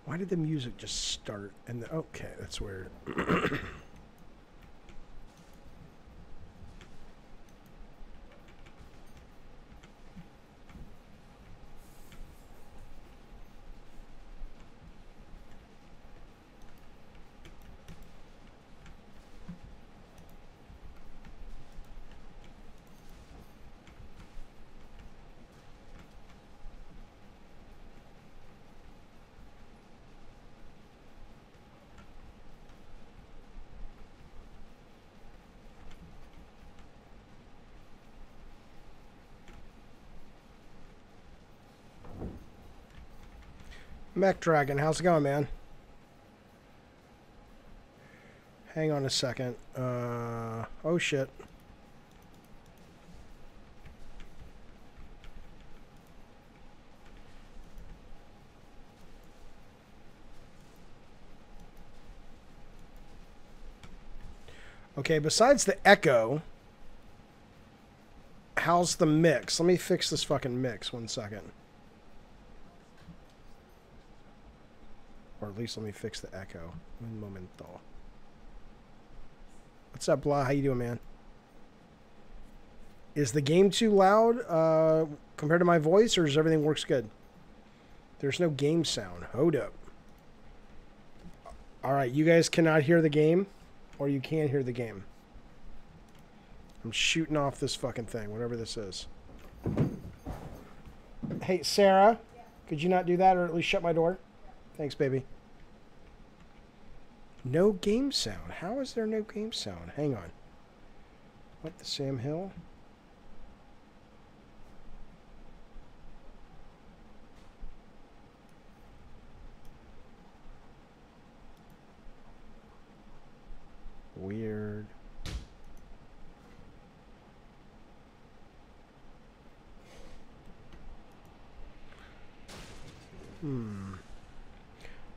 Why did the music just start? And okay, that's weird. Mech Dragon, how's it going, man? Hang on a second. Oh shit. Okay, besides the echo, how's the mix? Let me fix this fucking mix 1 second. Or at least let me fix the echo. Un momento. What's up, Blah? How you doing, man? Is the game too loud compared to my voice, or does everything works good? There's no game sound. Hold up. All right, you guys cannot hear the game, or you can hear the game. I'm shooting off this fucking thing, whatever this is. Hey, Sarah, could you not do that, or at least shut my door? Thanks, baby. No game sound. How is there no game sound? Hang on. What, the Sam Hill? Weird.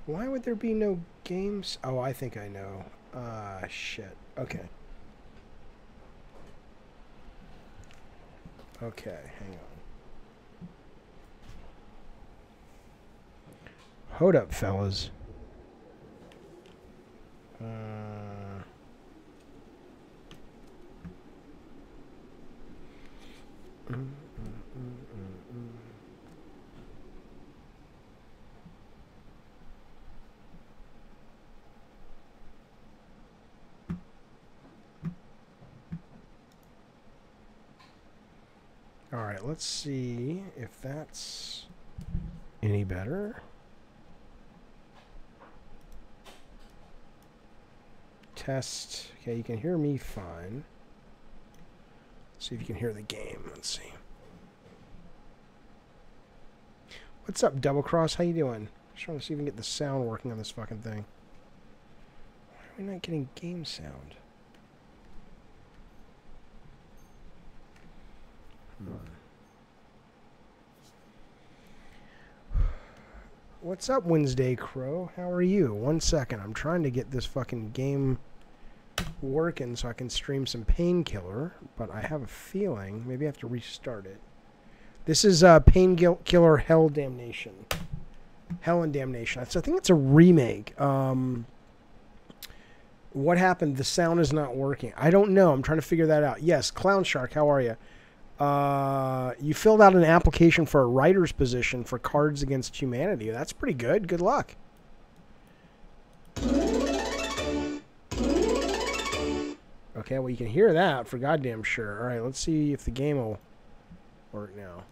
Why would there be no games? Oh, I think I know. Shit. Okay. Okay, hang on. Hold up, fellas. All right, let's see if that's any better. Test. Okay, you can hear me fine. Let's see if you can hear the game. Let's see. What's up, Double Cross? How you doing? Just trying to see if we can get the sound working on this fucking thing. Why are we not getting game sound? What's up, Wednesday Crow? How are you? 1 second. I'm trying to get this fucking game working so I can stream some Painkiller, but I have a feeling maybe I have to restart it. This is Painkiller Hell Damnation. Hell and Damnation. I think it's a remake. What happened? The sound is not working. I don't know. I'm trying to figure that out. Yes, Clown Shark, how are you? You filled out an application for a writer's position for Cards Against Humanity. That's pretty good. Good luck. Okay, well, you can hear that for goddamn sure. All right, let's see if the game will work now.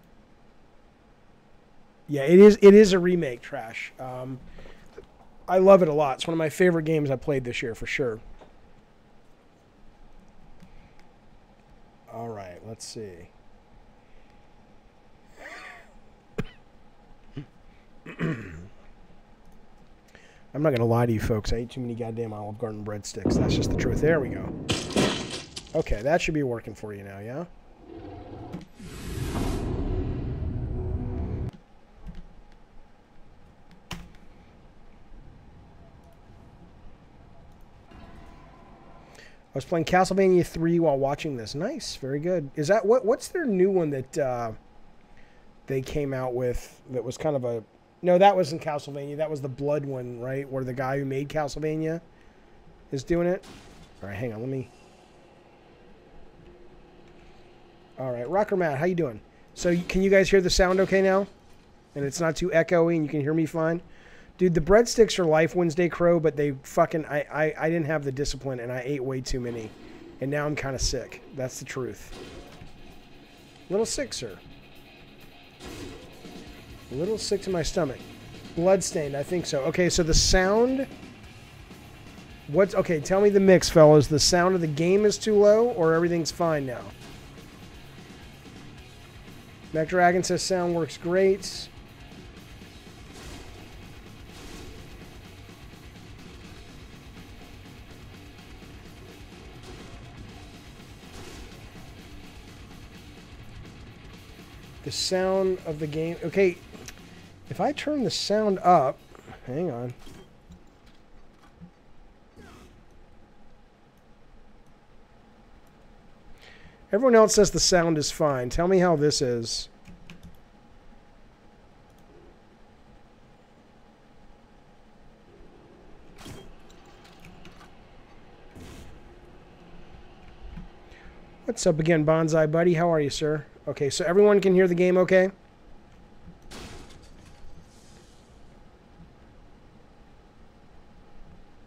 Yeah, it is a remake, Trash. I love it a lot. It's one of my favorite games I played this year, for sure. All right, let's see. I'm not going to lie to you folks. I ate too many goddamn Olive Garden breadsticks. That's just the truth. There we go. Okay, that should be working for you now, yeah? I was playing Castlevania 3 while watching this. Nice, very good. Is that what's their new one that they came out with that was kind of a No, that wasn't Castlevania. That was the Blood one, right? Where the guy who made Castlevania is doing it. All right, hang on. Let me... All right, Rocker Matt, how you doing? So can you guys hear the sound okay now? And it's not too echoey and you can hear me fine? Dude, the breadsticks are life Wednesday Crow, but they fucking... I didn't have the discipline and I ate way too many. And now I'm kind of sick. That's the truth. A little sick, sir. A little sick to my stomach. Bloodstained, I think so. Okay, so the sound... What's... Okay, tell me the mix, fellas. The sound of the game is too low or everything's fine now? MacDragon says sound works great. The sound of the game. Okay, if I turn the sound up, hang on. Everyone else says the sound is fine. Tell me how this is. What's up again, Bonsai Buddy? How are you, sir? Okay, so everyone can hear the game okay?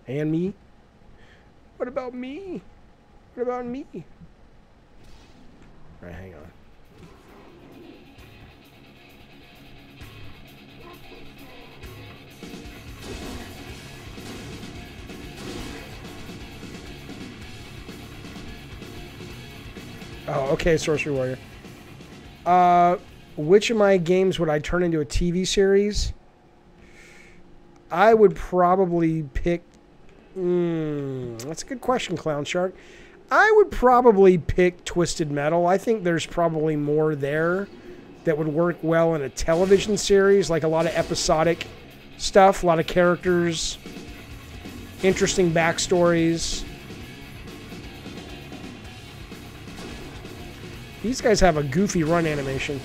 And me? What about me? What about me? All right, hang on. Oh, okay, Sorcery Warrior. Which of my games would I turn into a TV series? I would probably pick... that's a good question, Clown Shark. I would probably pick Twisted Metal. I think there's probably more there that would work well in a television series, like a lot of episodic stuff, a lot of characters, interesting backstories. These guys have a goofy run animation.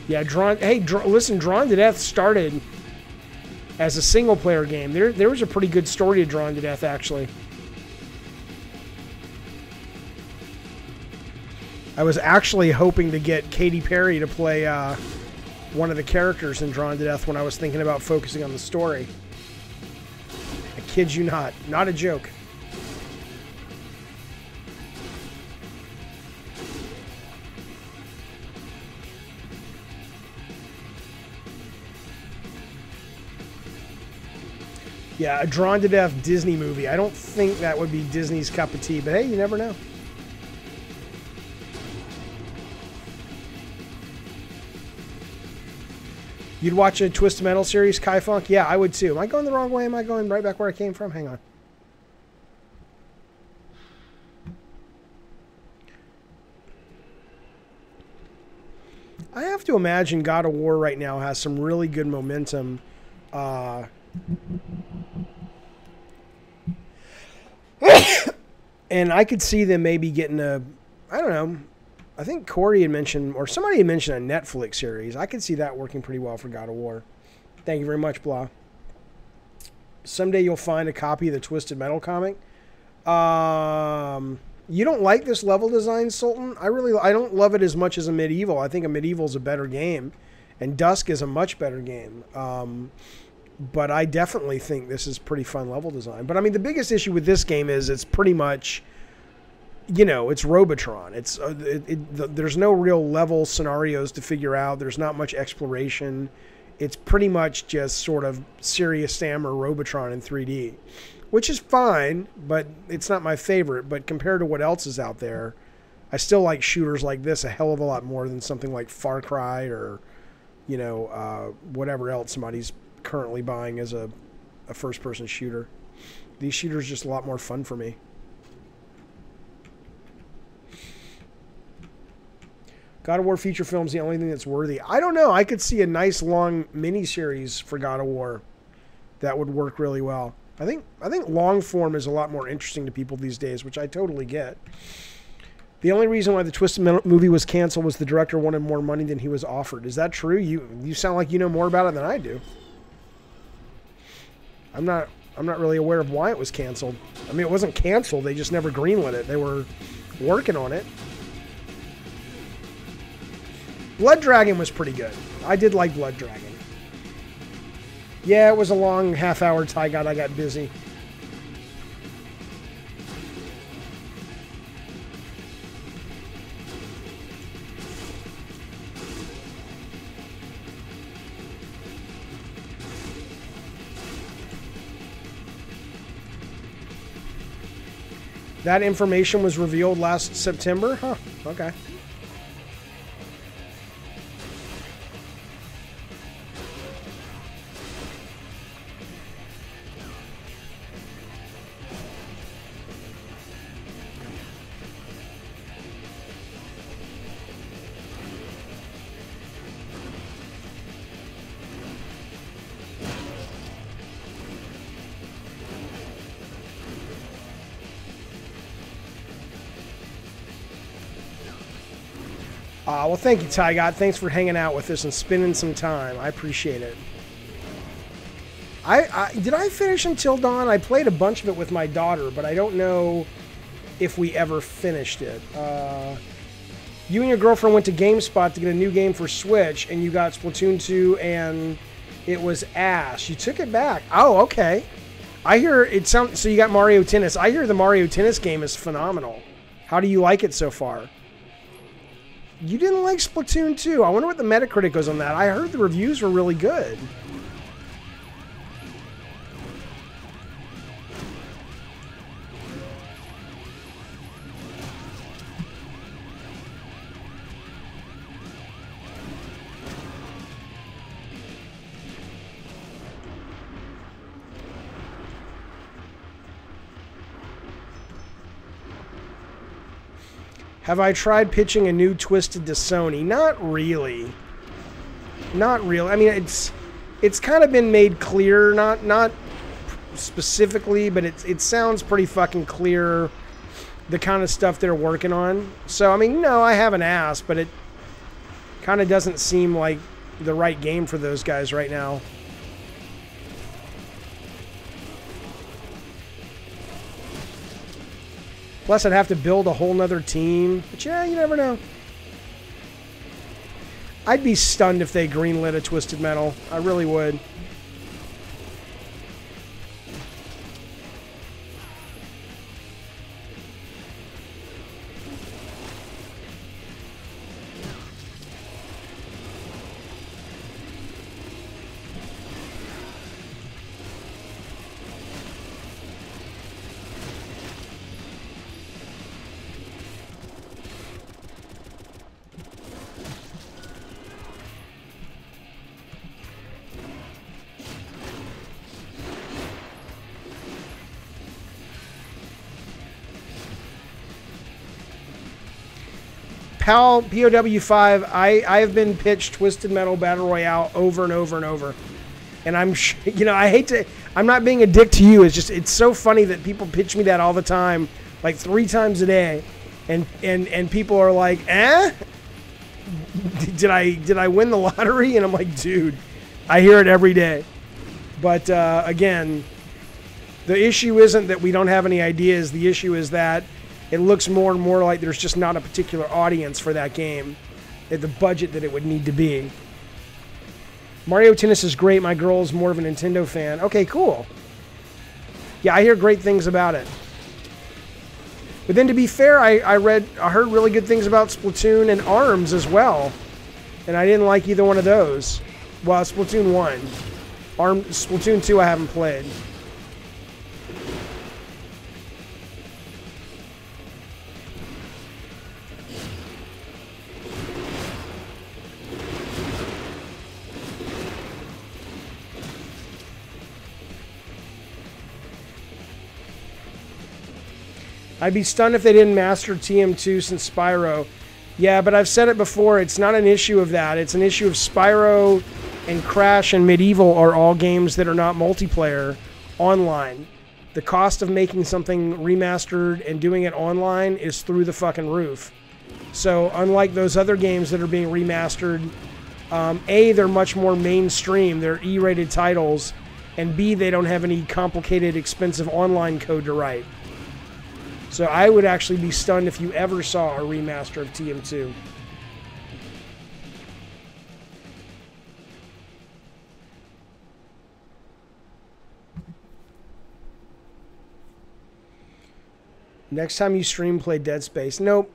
Yeah, listen, Drawn to Death started as a single-player game. There was a pretty good story to Drawn to Death, actually. I was actually hoping to get Katy Perry to play one of the characters in Drawn to Death when I was thinking about focusing on the story. I kid you not. Not a joke. Yeah, a Drawn to Death Disney movie. I don't think that would be Disney's cup of tea, but hey, you never know. You'd watch a Twisted Metal series, Kai Funk? Yeah, I would too. Am I going the wrong way? Am I going right back where I came from? Hang on. I have to imagine God of War right now has some really good momentum. And I could see them maybe getting I don't know, I think Corey had mentioned, or somebody had mentioned a Netflix series. I could see that working pretty well for God of War. Thank you very much, Blah. Someday you'll find a copy of the Twisted Metal comic. You don't like this level design, Sultan? I don't love it as much as a Medieval. I think a Medieval is a better game, and Dusk is a much better game. But I definitely think this is pretty fun level design. But I mean, the biggest issue with this game is it's pretty much, you know, it's Robotron. It's there's no real level scenarios to figure out. There's not much exploration. It's pretty much just sort of Serious Sam or Robotron in 3D, which is fine, but it's not my favorite. But compared to what else is out there, I still like shooters like this a hell of a lot more than something like Far Cry or, you know, whatever else somebody's currently buying as a first-person shooter. These shooters are just a lot more fun for me. God of War feature film's the only thing that's worthy. I don't know. I could see a nice long miniseries for God of War that would work really well. I think long form is a lot more interesting to people these days, which I totally get. The only reason why the Twisted Metal movie was canceled was the director wanted more money than he was offered. Is that true? You sound like you know more about it than I do. I'm not really aware of why it was canceled. I mean, it wasn't canceled. They just never greenlit it. They were working on it. Blood Dragon was pretty good. I did like Blood Dragon. Yeah, it was a long half-hour tie God. I got busy. That information was revealed last September? Huh, okay. Well, thank you, Ty God. Thanks for hanging out with us and spending some time. I appreciate it. Did I finish Until Dawn? I played a bunch of it with my daughter, but I don't know if we ever finished it. You and your girlfriend went to GameSpot to get a new game for Switch, and you got Splatoon 2, and it was ass. You took it back. Oh, okay. I hear it sounds. So you got Mario Tennis. I hear the Mario Tennis game is phenomenal. How do you like it so far? You didn't like Splatoon 2. I wonder what the Metacritic was on that. I heard the reviews were really good. Have I tried pitching a new Twisted to Sony? Not really. Not really. I mean, it's kind of been made clear, not specifically, but it sounds pretty fucking clear the kind of stuff they're working on. So, I mean, no, I haven't asked, but it kind of doesn't seem like the right game for those guys right now. Plus, I'd have to build a whole nother team. But yeah, you never know. I'd be stunned if they greenlit a Twisted Metal. I really would. PAL POW5, I have been pitched Twisted Metal Battle Royale over and over and over. And I'm, you know, I hate to, I'm not being a dick to you. It's just, it's so funny that people pitch me that all the time, like 3 times a day. And people are like, eh? Did I win the lottery? And I'm like, dude, I hear it every day. But again, the issue isn't that we don't have any ideas. The issue is that it looks more and more like there's just not a particular audience for that game at the budget that it would need to be. Mario Tennis is great. My girl is more of a Nintendo fan. Okay, cool. Yeah, I hear great things about it. But then to be fair, I heard really good things about Splatoon and ARMS as well. And I didn't like either one of those. Well, Splatoon 1. Splatoon 2 I haven't played. I'd be stunned if they didn't master TM2 since Spyro. Yeah, but I've said it before, it's not an issue of that. It's an issue of Spyro and Crash and Medieval are all games that are not multiplayer online. the cost of making something remastered and doing it online is through the fucking roof. So unlike those other games that are being remastered, A, they're much more mainstream. They're E-rated titles. And B, they don't have any complicated, expensive online code to write. So I would actually be stunned if you ever saw a remaster of TM2. Next time you stream, play Dead Space. Nope.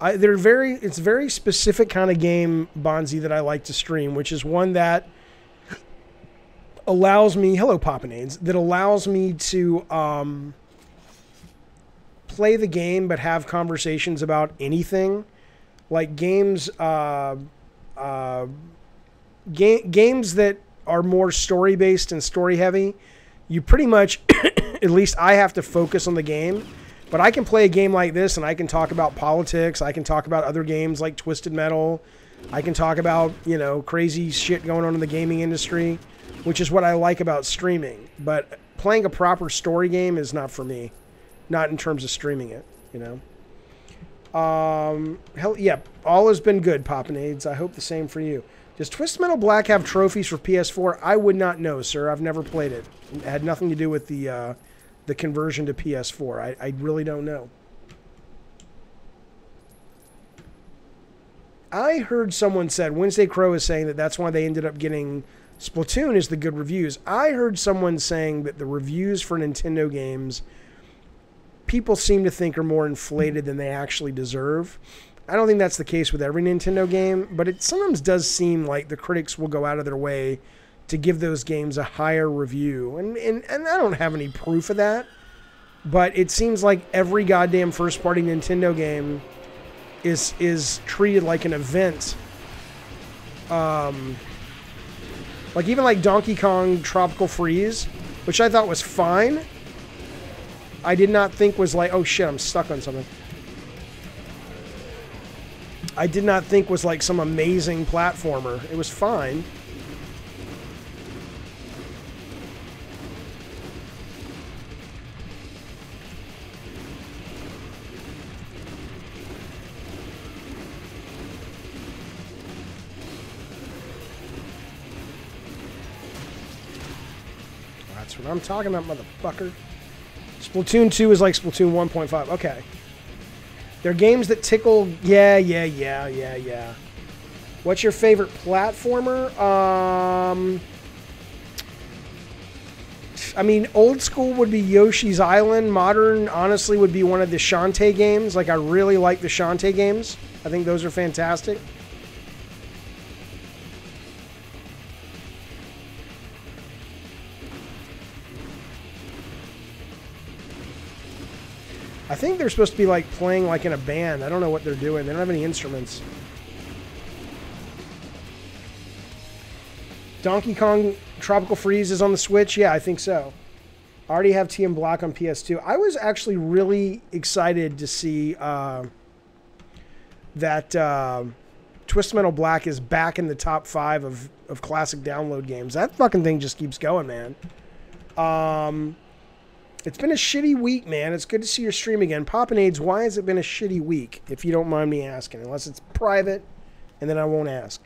It's a very specific kind of game, Bonzi, that I like to stream, which is one that allows me, hello Poppinades, that allows me to play the game but have conversations about anything. Like games games that are more story-based and story-heavy, you pretty much, at least I have to focus on the game. But I can play a game like this and I can talk about politics. I can talk about other games like Twisted Metal. I can talk about, you know, crazy shit going on in the gaming industry, which is what I like about streaming. But playing a proper story game is not for me. Not in terms of streaming it, you know. Hell, yeah, all has been good, Poppinades. I hope the same for you. Does Twisted Metal Black have trophies for PS4? I would not know, sir. I've never played it. It had nothing to do with the conversion to PS4. I really don't know. I heard someone said, Wednesday Crow is saying that that's why they ended up getting Splatoon is the good reviews. I heard someone saying that the reviews for Nintendo games, people seem to think are more inflated than they actually deserve. I don't think that's the case with every Nintendo game, but it sometimes does seem like the critics will go out of their way to give those games a higher review. And I don't have any proof of that, but it seems like every goddamn first-party Nintendo game is treated like an event. Like even like Donkey Kong Tropical Freeze, which I thought was fine. I did not think was like, oh shit, I'm stuck on something. I did not think was like some amazing platformer. It was fine. That's what I'm talking about, motherfucker. Splatoon 2 is like Splatoon 1.5. Okay. They're games that tickle... Yeah. What's your favorite platformer? I mean, old school would be Yoshi's Island. Modern, honestly, would be one of the Shantae games. Like, I really like the Shantae games. I think those are fantastic. I think they're supposed to be like playing like in a band. I don't know what they're doing. They don't have any instruments. Donkey Kong Tropical Freeze is on the Switch? Yeah, I think so. I already have TM Black on PS2. I was actually really excited to see that Twisted Metal Black is back in the top 5 of classic download games. That fucking thing just keeps going, man. It's been a shitty week, man. It's good to see your stream again. Poppinades, why has it been a shitty week, if you don't mind me asking? Unless it's private, and then I won't ask.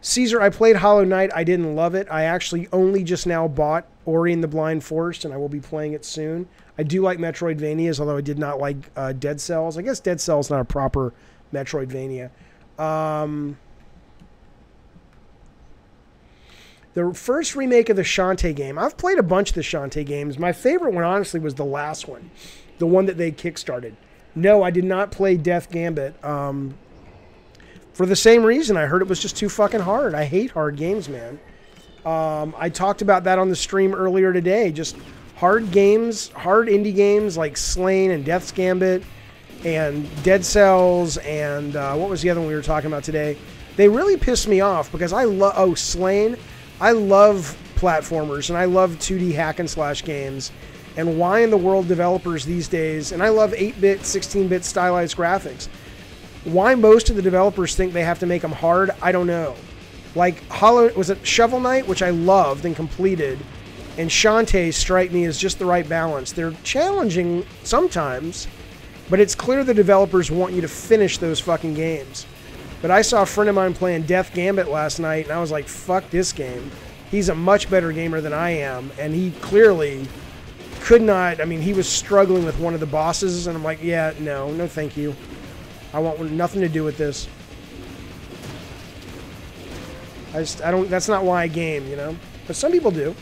Caesar, I played Hollow Knight. I didn't love it. I actually only just now bought Ori and the Blind Forest, and I will be playing it soon. I do like Metroidvanias, although I did not like Dead Cells. I guess Dead Cells is not a proper Metroidvania. The first remake of the Shantae game. I've played a bunch of the Shantae games. My favorite one, honestly, was the last one. The one that they kickstarted. No, I did not play Death Gambit. For the same reason. I heard it was just too fucking hard. I hate hard games, man. I talked about that on the stream earlier today. Just hard games, hard indie games like Slain and Death's Gambit and Dead Cells and what was the other one we were talking about today? They really pissed me off because I love... Slain... I love platformers, and I love 2D hack-and-slash games. And why in the world developers these days... And I love 8-bit, 16-bit stylized graphics. Why most of the developers think they have to make them hard, I don't know. Like, was it Shovel Knight, which I loved and completed, and Shantae strike me as just the right balance. They're challenging sometimes, but it's clear the developers want you to finish those fucking games. But I saw a friend of mine playing Death Gambit last night, and I was like, fuck this game. He's a much better gamer than I am, and he clearly could not. I mean, he was struggling with one of the bosses, and I'm like, yeah, no thank you. I want nothing to do with this. I don't, that's not why I game, you know? But some people do.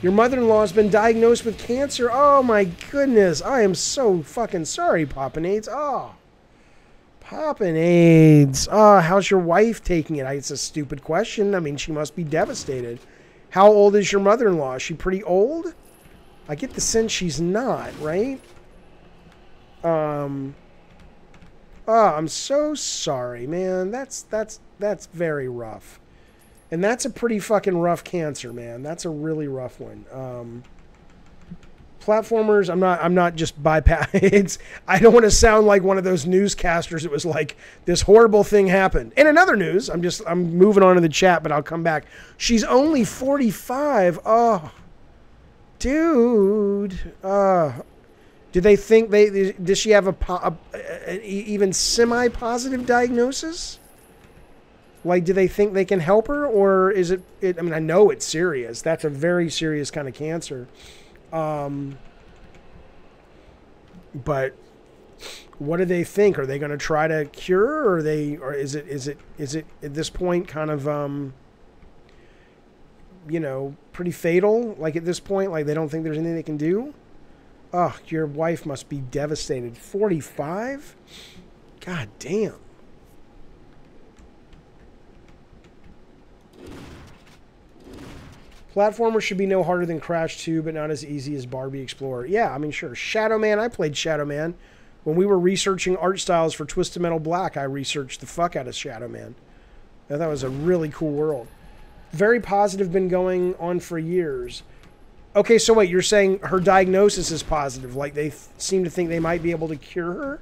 Your mother-in-law has been diagnosed with cancer. Oh my goodness. I am so fucking sorry, Popinades. Oh. Popinades. Oh, how's your wife taking it? It's a stupid question. I mean, she must be devastated. How old is your mother-in-law? Is she pretty old? I get the sense she's not, right? Oh, I'm so sorry, man. That's very rough. And that's a pretty fucking rough cancer, man. That's a really rough one. Platformers, I'm not just bypass. I don't want to sound like one of those newscasters. It was like this horrible thing happened. In another news, I'm moving on to the chat, but I'll come back. She's only 45. Oh, dude. Do they think does she have a even semi-positive diagnosis? Like, do they think they can help her, or is it? I mean, I know it's serious. That's a very serious kind of cancer. But what do they think? Are they going to try to cure, or is it at this point kind of you know, pretty fatal? Like at this point, like they don't think there's anything they can do. Oh, your wife must be devastated. 45? God damn. Platformers should be no harder than Crash 2, but not as easy as Barbie Explorer. Yeah, I mean, sure. Shadow Man, I played Shadow Man. When we were researching art styles for Twisted Metal Black, I researched the fuck out of Shadow Man. I thought it was a really cool world. Very positive, been going on for years. Okay, so wait, you're saying her diagnosis is positive, like they seem to think they might be able to cure her?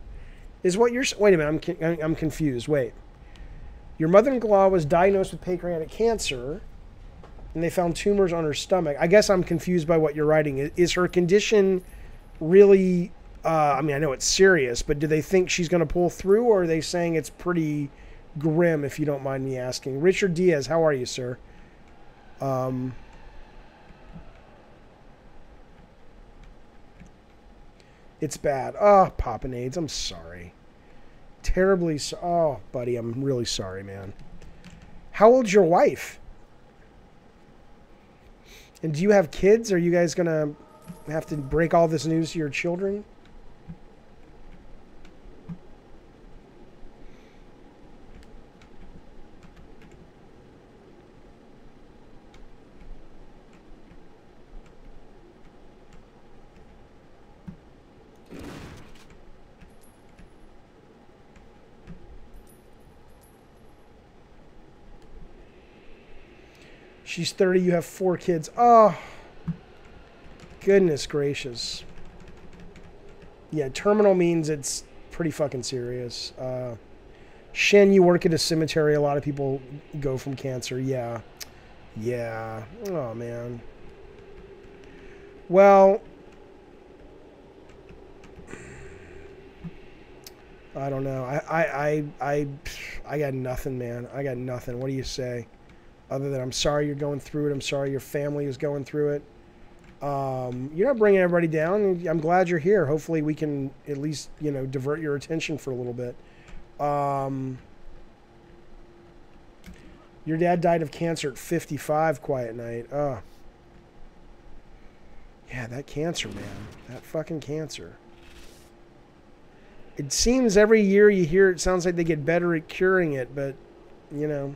Is what you're saying? Wait a minute, I'm confused. Wait. Your mother-in-law was diagnosed with pancreatic cancer, and they found tumors on her stomach. I guess I'm confused by what you're writing. Is her condition really, I mean, I know it's serious, but do they think she's going to pull through, or are they saying it's pretty grim, if you don't mind me asking? Richard Diaz, how are you, sir? It's bad. Oh, Popinades, I'm sorry. Terribly so. Oh, buddy, I'm really sorry, man. How old's your wife? And do you have kids? Are you guys going to have to break all this news to your children? She's 30, you have 4 kids. Oh, goodness gracious. Yeah, terminal means it's pretty fucking serious. Shen, you work at a cemetery. A lot of people go from cancer. Yeah. Yeah. Oh, man. Well, I don't know. I got nothing, man. I got nothing. What do you say? Other than I'm sorry you're going through it. I'm sorry your family is going through it. You're not bringing everybody down. I'm glad you're here. Hopefully we can at least, you know, divert your attention for a little bit. Your dad died of cancer at 55, quiet night. Oh. Yeah, that cancer, man. That fucking cancer. It seems every year you hear it sounds like they get better at curing it, but, you know.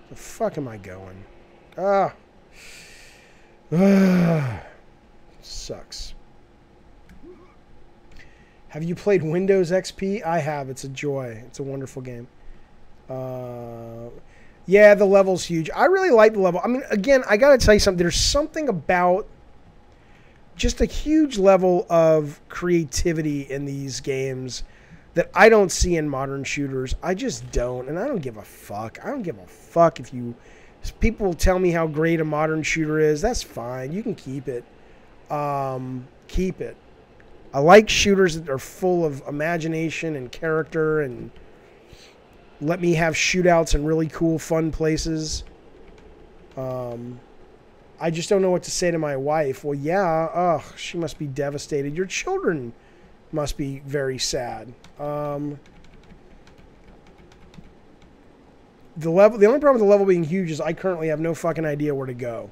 The fuck am I going? Ah. Sucks. Have you played Windows XP? I have. It's a joy. It's a wonderful game. Yeah, the level's huge. I really like the level. I mean, again, I got to tell you something. There's something about just a huge level of creativity in these games that I don't see in modern shooters. I just don't, and I don't give a fuck. I don't give a fuck if you People will tell me how great a modern shooter is. That's fine. You can keep it. Keep it. I like shooters that are full of imagination and character and let me have shootouts in really cool, fun places. I just don't know what to say to my wife. Well, yeah, she must be devastated. Your children must be very sad. The only problem with the level being huge is I currently have no fucking idea where to go.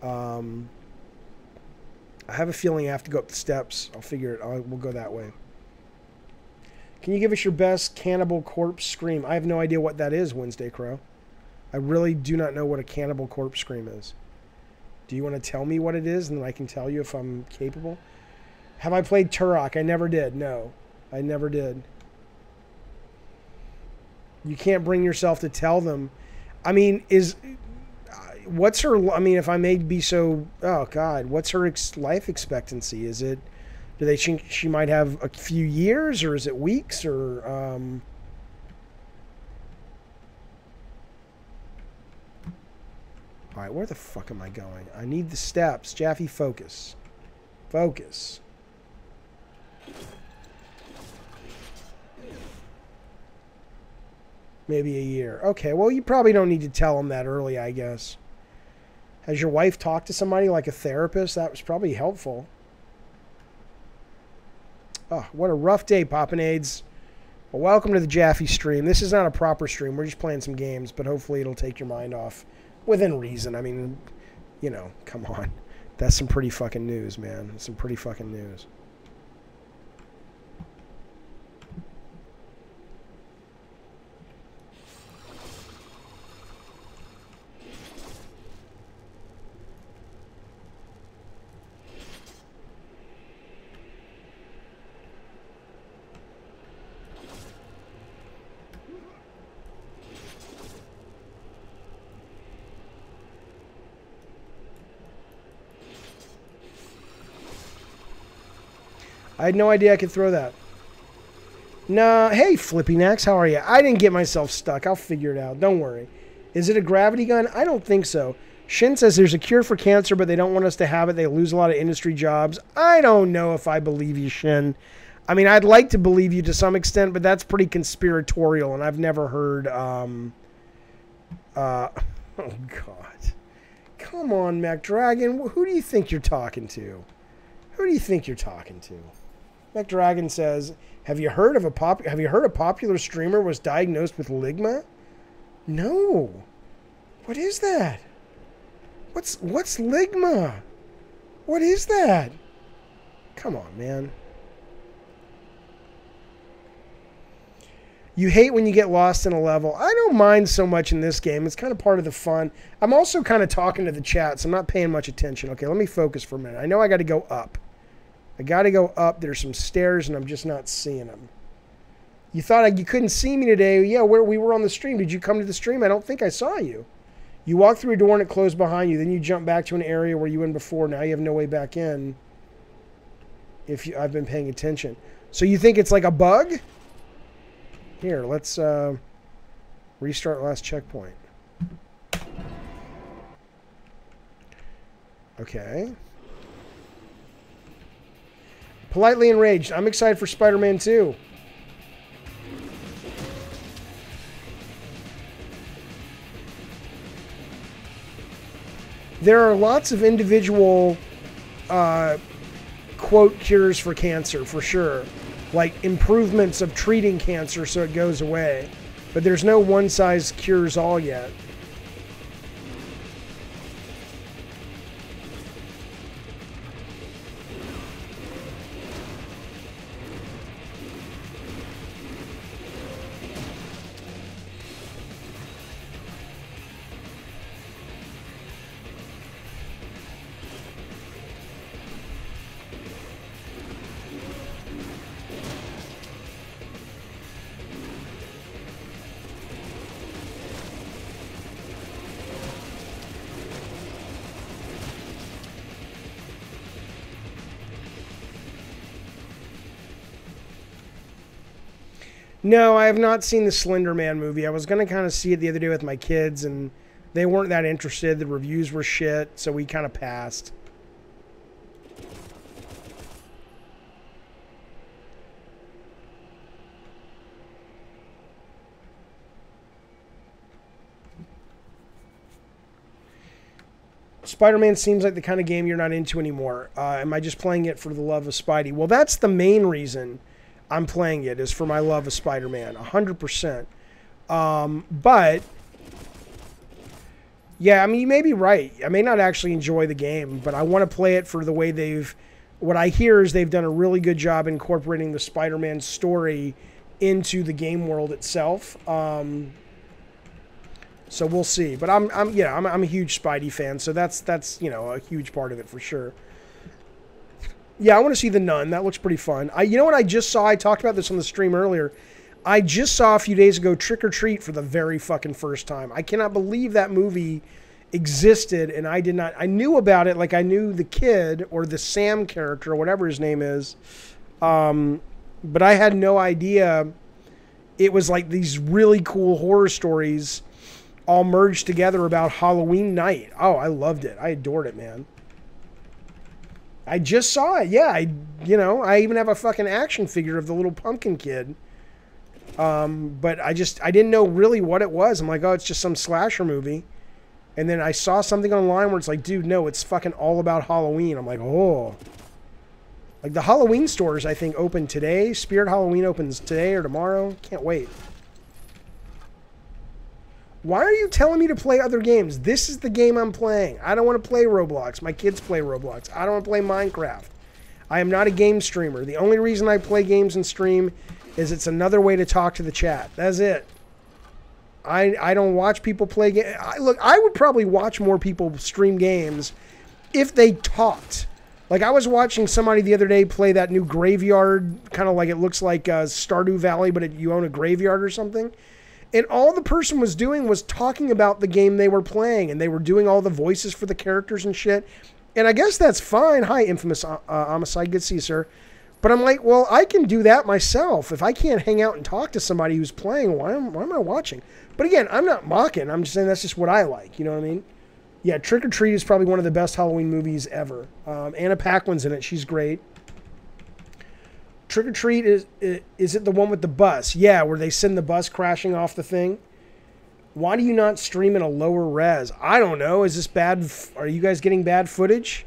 I have a feeling I have to go up the steps. I'll figure it. We'll go that way. Can you give us your best Cannibal Corpse scream? I have no idea what that is, Wednesday Crow. I really do not know what a Cannibal Corpse scream is. Do you want to tell me what it is, and then I can tell you if I'm capable? Have I played Turok? I never did. No, I never did. You can't bring yourself to tell them. I mean, what's her? I mean, if I may be so. Oh God, what's her life expectancy? Is it? Do they think she might have a few years, or is it weeks, or? All right, where the fuck am I going? I need the steps. Jaffe, focus. Focus. Maybe a year. Okay, well, you probably don't need to tell them that early, I guess. Has your wife talked to somebody like a therapist? That was probably helpful. Oh, what a rough day, Poppinades. Well, welcome to the Jaffe stream. This is not a proper stream. We're just playing some games, but hopefully it'll take your mind off. Within reason. I mean, you know, come on. That's some pretty fucking news, man. That's some pretty fucking news. I had no idea I could throw that. Nah, hey, Flippy Nax, how are you? I didn't get myself stuck. I'll figure it out. Don't worry. Is it a gravity gun? I don't think so. Shin says there's a cure for cancer, but they don't want us to have it. They lose a lot of industry jobs. I don't know if I believe you, Shin. I mean, I'd like to believe you to some extent, but that's pretty conspiratorial, and I've never heard... oh, God. Come on, MacDragon. Who do you think you're talking to? Who do you think you're talking to? MacDragon says, have you heard a popular streamer was diagnosed with ligma? No. What is that? What's ligma? What is that? Come on, man. You hate when you get lost in a level. I don't mind so much in this game. It's kind of part of the fun. I'm also kind of talking to the chat, so I'm not paying much attention. Okay, let me focus for a minute. I know I got to go up. I got to go up. There's some stairs, and I'm just not seeing them. You thought you couldn't see me today. Yeah, we were on the stream. Did you come to the stream? I don't think I saw you. You walked through a door, and it closed behind you. Then you jumped back to an area where you were in before. Now you have no way back in. I've been paying attention. So you think it's like a bug? Here, let's restart last checkpoint. Okay. Politely enraged. I'm excited for Spider-Man 2. There are lots of individual quote cures for cancer, for sure. Like improvements of treating cancer so it goes away. But there's no one size cures all yet. No, I have not seen the Slender Man movie. I was going to kind of see it the other day with my kids, and They weren't that interested. The reviews were shit, so we kind of passed. Spider-Man seems like the kind of game you're not into anymore. Am I just playing it for the love of Spidey? Well, that's the main reason I'm playing it, is for my love of Spider-Man, 100%. But, yeah, I mean, you may be right. I may not actually enjoy the game, but I want to play it for the way they've... What I hear is they've done a really good job incorporating the Spider-Man story into the game world itself. So we'll see. But I'm a huge Spidey fan, so that's you know, a huge part of it for sure. Yeah, I want to see The Nun. That looks pretty fun. You know what I just saw? I talked about this on the stream earlier. I just saw a few days ago Trick or Treat for the very fucking first time. I cannot believe that movie existed, and I did not. I knew about it, like I knew the kid or the Sam character or whatever his name is, but I had no idea it was like these really cool horror stories all merged together about Halloween night. Oh, I loved it. I adored it, man. I just saw it. Yeah, I even have a fucking action figure of the little pumpkin kid. But I didn't know really what it was. I'm like, oh, it's just some slasher movie. And then I saw something online where it's like, dude, no, it's fucking all about Halloween. I'm like, oh. Like the Halloween stores, I think, open today. Spirit Halloween opens today or tomorrow. Can't wait. Why are you telling me to play other games? This is the game I'm playing. I don't want to play Roblox. My kids play Roblox. I don't want to play Minecraft. I am not a game streamer. The only reason I play games and stream is it's another way to talk to the chat. That's it. I don't watch people play games. Look, I would probably watch more people stream games if they talked. Like, I was watching somebody the other day play that new Graveyard, kind of like it looks like Stardew Valley, but you own a graveyard or something. And all the person was doing was talking about the game they were playing, and they were doing all the voices for the characters and shit. And I guess that's fine. Hi, Infamous Homicide. Good to see you, sir. But I'm like, well, I can do that myself. If I can't hang out and talk to somebody who's playing, why am I watching? But again, I'm not mocking. I'm just saying that's just what I like. You know what I mean? Yeah, Trick or Treat is probably one of the best Halloween movies ever. Anna Paquin's in it. She's great. Trick or Treat, is it the one with the bus? Yeah, where they send the bus crashing off the thing. Why do you not stream in a lower res? I don't know. Is this bad? Are you guys getting bad footage?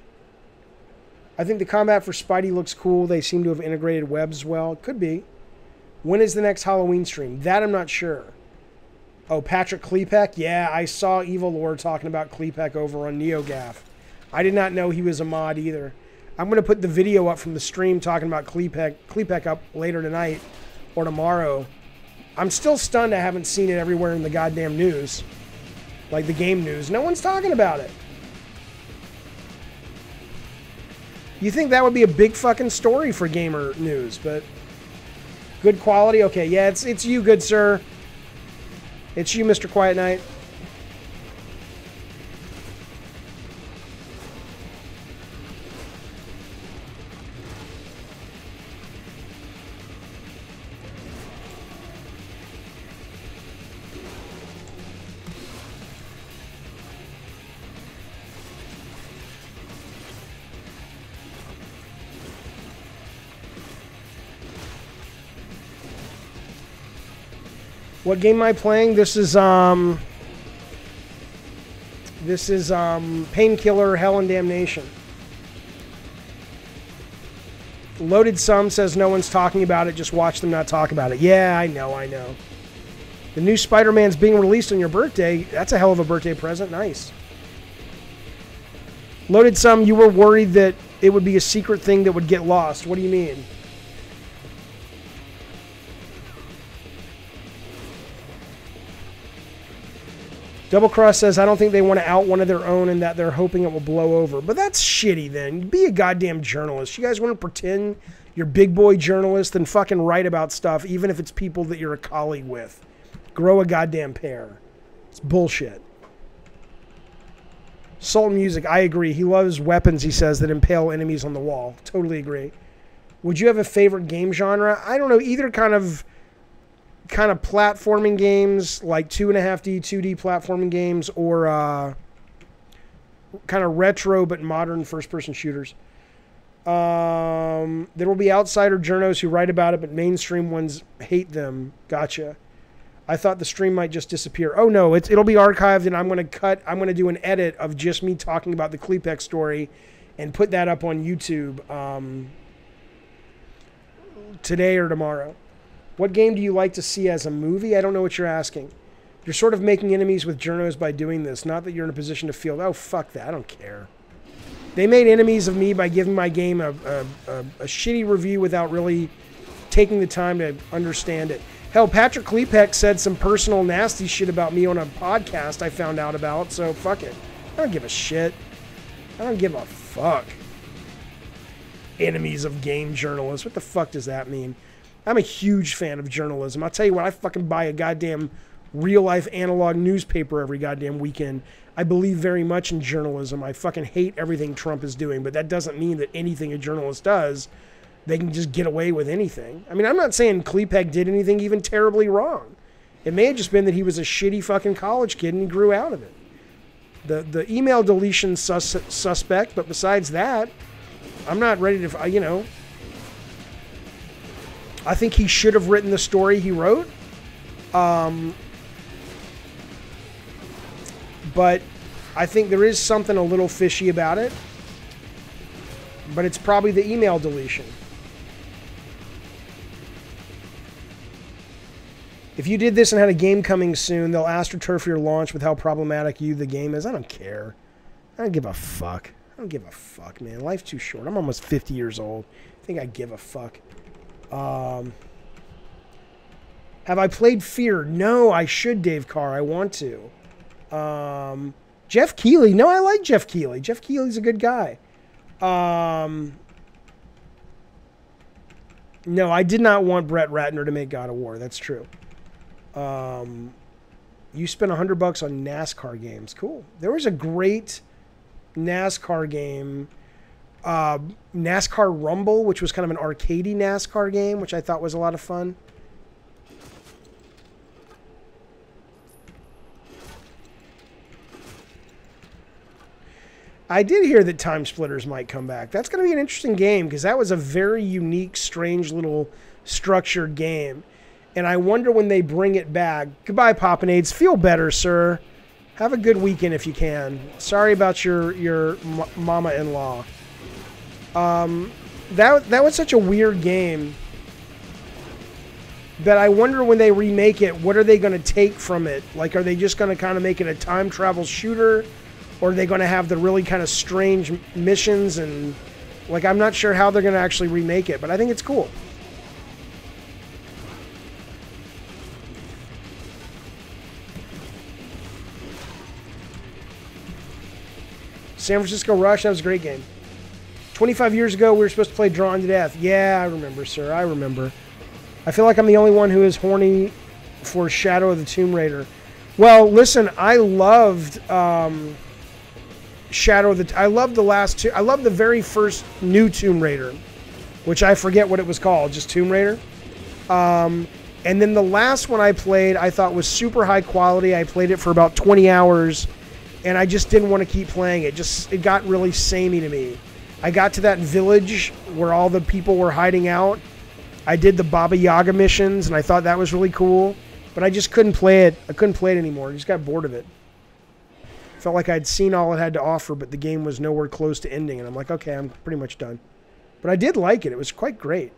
I think the combat for Spidey looks cool. They seem to have integrated webs well. It could be. When is the next Halloween stream? That I'm not sure. Oh, Patrick Klepek? Yeah, I saw Evil Lord talking about Klepek over on NeoGaf. I did not know he was a mod either. I'm going to put the video up from the stream talking about Klepek up later tonight or tomorrow. I'm still stunned I haven't seen it everywhere in the goddamn news. Like the game news. No one's talking about it. You think that would be a big fucking story for gamer news, but good quality? Okay, yeah, it's you, good sir. It's you, Mr. Quiet Knight. What game am I playing? This is Painkiller, Hell and Damnation. Loaded Sum says no one's talking about it. Just watch them not talk about it. Yeah, I know. The new Spider-Man's being released on your birthday. That's a hell of a birthday present. Nice. Loaded Sum, you were worried that it would be a secret thing that would get lost. What do you mean? Double Cross says, I don't think they want to out one of their own and that they're hoping it will blow over. But that's shitty then. Be a goddamn journalist. You guys want to pretend you're big boy journalist and fucking write about stuff, even if it's people that you're a colleague with. Grow a goddamn pair. It's bullshit. Salt Music, I agree. He loves weapons, he says, that impale enemies on the wall. Totally agree. Would you have a favorite game genre? I don't know. Either kind of kind of platforming games, like 2.5D, 2D platforming games, or kind of retro but modern first-person shooters. There will be outsider journos who write about it, but mainstream ones hate them. Gotcha. I thought the stream might just disappear. Oh no, it'll be archived, and I'm going to do an edit of just me talking about the Klepex story and put that up on YouTube today or tomorrow. What game do you like to see as a movie? I don't know what you're asking. You're sort of making enemies with journos by doing this. Not that you're in a position to field. Oh, fuck that. I don't care. They made enemies of me by giving my game a shitty review without really taking the time to understand it. Hell, Patrick Klepex said some personal nasty shit about me on a podcast I found out about, so fuck it. I don't give a shit. I don't give a fuck. Enemies of game journalists. What the fuck does that mean? I'm a huge fan of journalism. I'll tell you what, I fucking buy a goddamn real-life analog newspaper every goddamn weekend. I believe very much in journalism. I fucking hate everything Trump is doing, but that doesn't mean that anything a journalist does, they can just get away with anything. I mean, I'm not saying Klepex did anything even terribly wrong. It may have just been that he was a shitty fucking college kid and he grew out of it. The email deletion suspect, but besides that, I'm not ready to, you know, I think he should have written the story he wrote. But I think there is something a little fishy about it. But it's probably the email deletion. If you did this and had a game coming soon, they'll astroturf your launch with how problematic the game is. I don't care. I don't give a fuck. I don't give a fuck, man. Life's too short. I'm almost 50 years old. I think I give a fuck. Have I played Fear? No, I should, Dave Carr. I want to. Jeff Keighley. No, I like Jeff Keighley. Jeff Keighley's a good guy. No, I did not want Brett Ratner to make God of War. That's true. You spent $100 on NASCAR games. Cool. There was a great NASCAR game, NASCAR Rumble, which was kind of an arcadey NASCAR game, which I thought was a lot of fun. I did hear that Time Splitters might come back. That's going to be an interesting game because that was a very unique, strange little structured game. And I wonder when they bring it back. Goodbye, Popinades. Feel better, sir. Have a good weekend if you can. Sorry about your mama-in-law. That was such a weird game that I wonder when they remake it, what are they going to take from it? Like, are they just going to kind of make it a time travel shooter? Or are they going to have the really kind of strange missions? And, like, I'm not sure how they're going to actually remake it, but I think it's cool. San Francisco Rush, that was a great game. 25 years ago, we were supposed to play Drawn to Death. Yeah, I remember, sir. I remember. I feel like I'm the only one who is horny for Shadow of the Tomb Raider. Well, listen, I loved Shadow of the... I loved the last two. I loved the very first new Tomb Raider, which I forget what it was called, just Tomb Raider. And then the last one I played, I thought was super high quality. I played it for about 20 hours, and I just didn't want to keep playing it. It got really samey to me. I got to that village where all the people were hiding out. I did the Baba Yaga missions, and I thought that was really cool. But I just couldn't play it. I couldn't play it anymore. I just got bored of it. Felt like I'd seen all it had to offer, but the game was nowhere close to ending. And I'm like, okay, I'm pretty much done. But I did like it. It was quite great.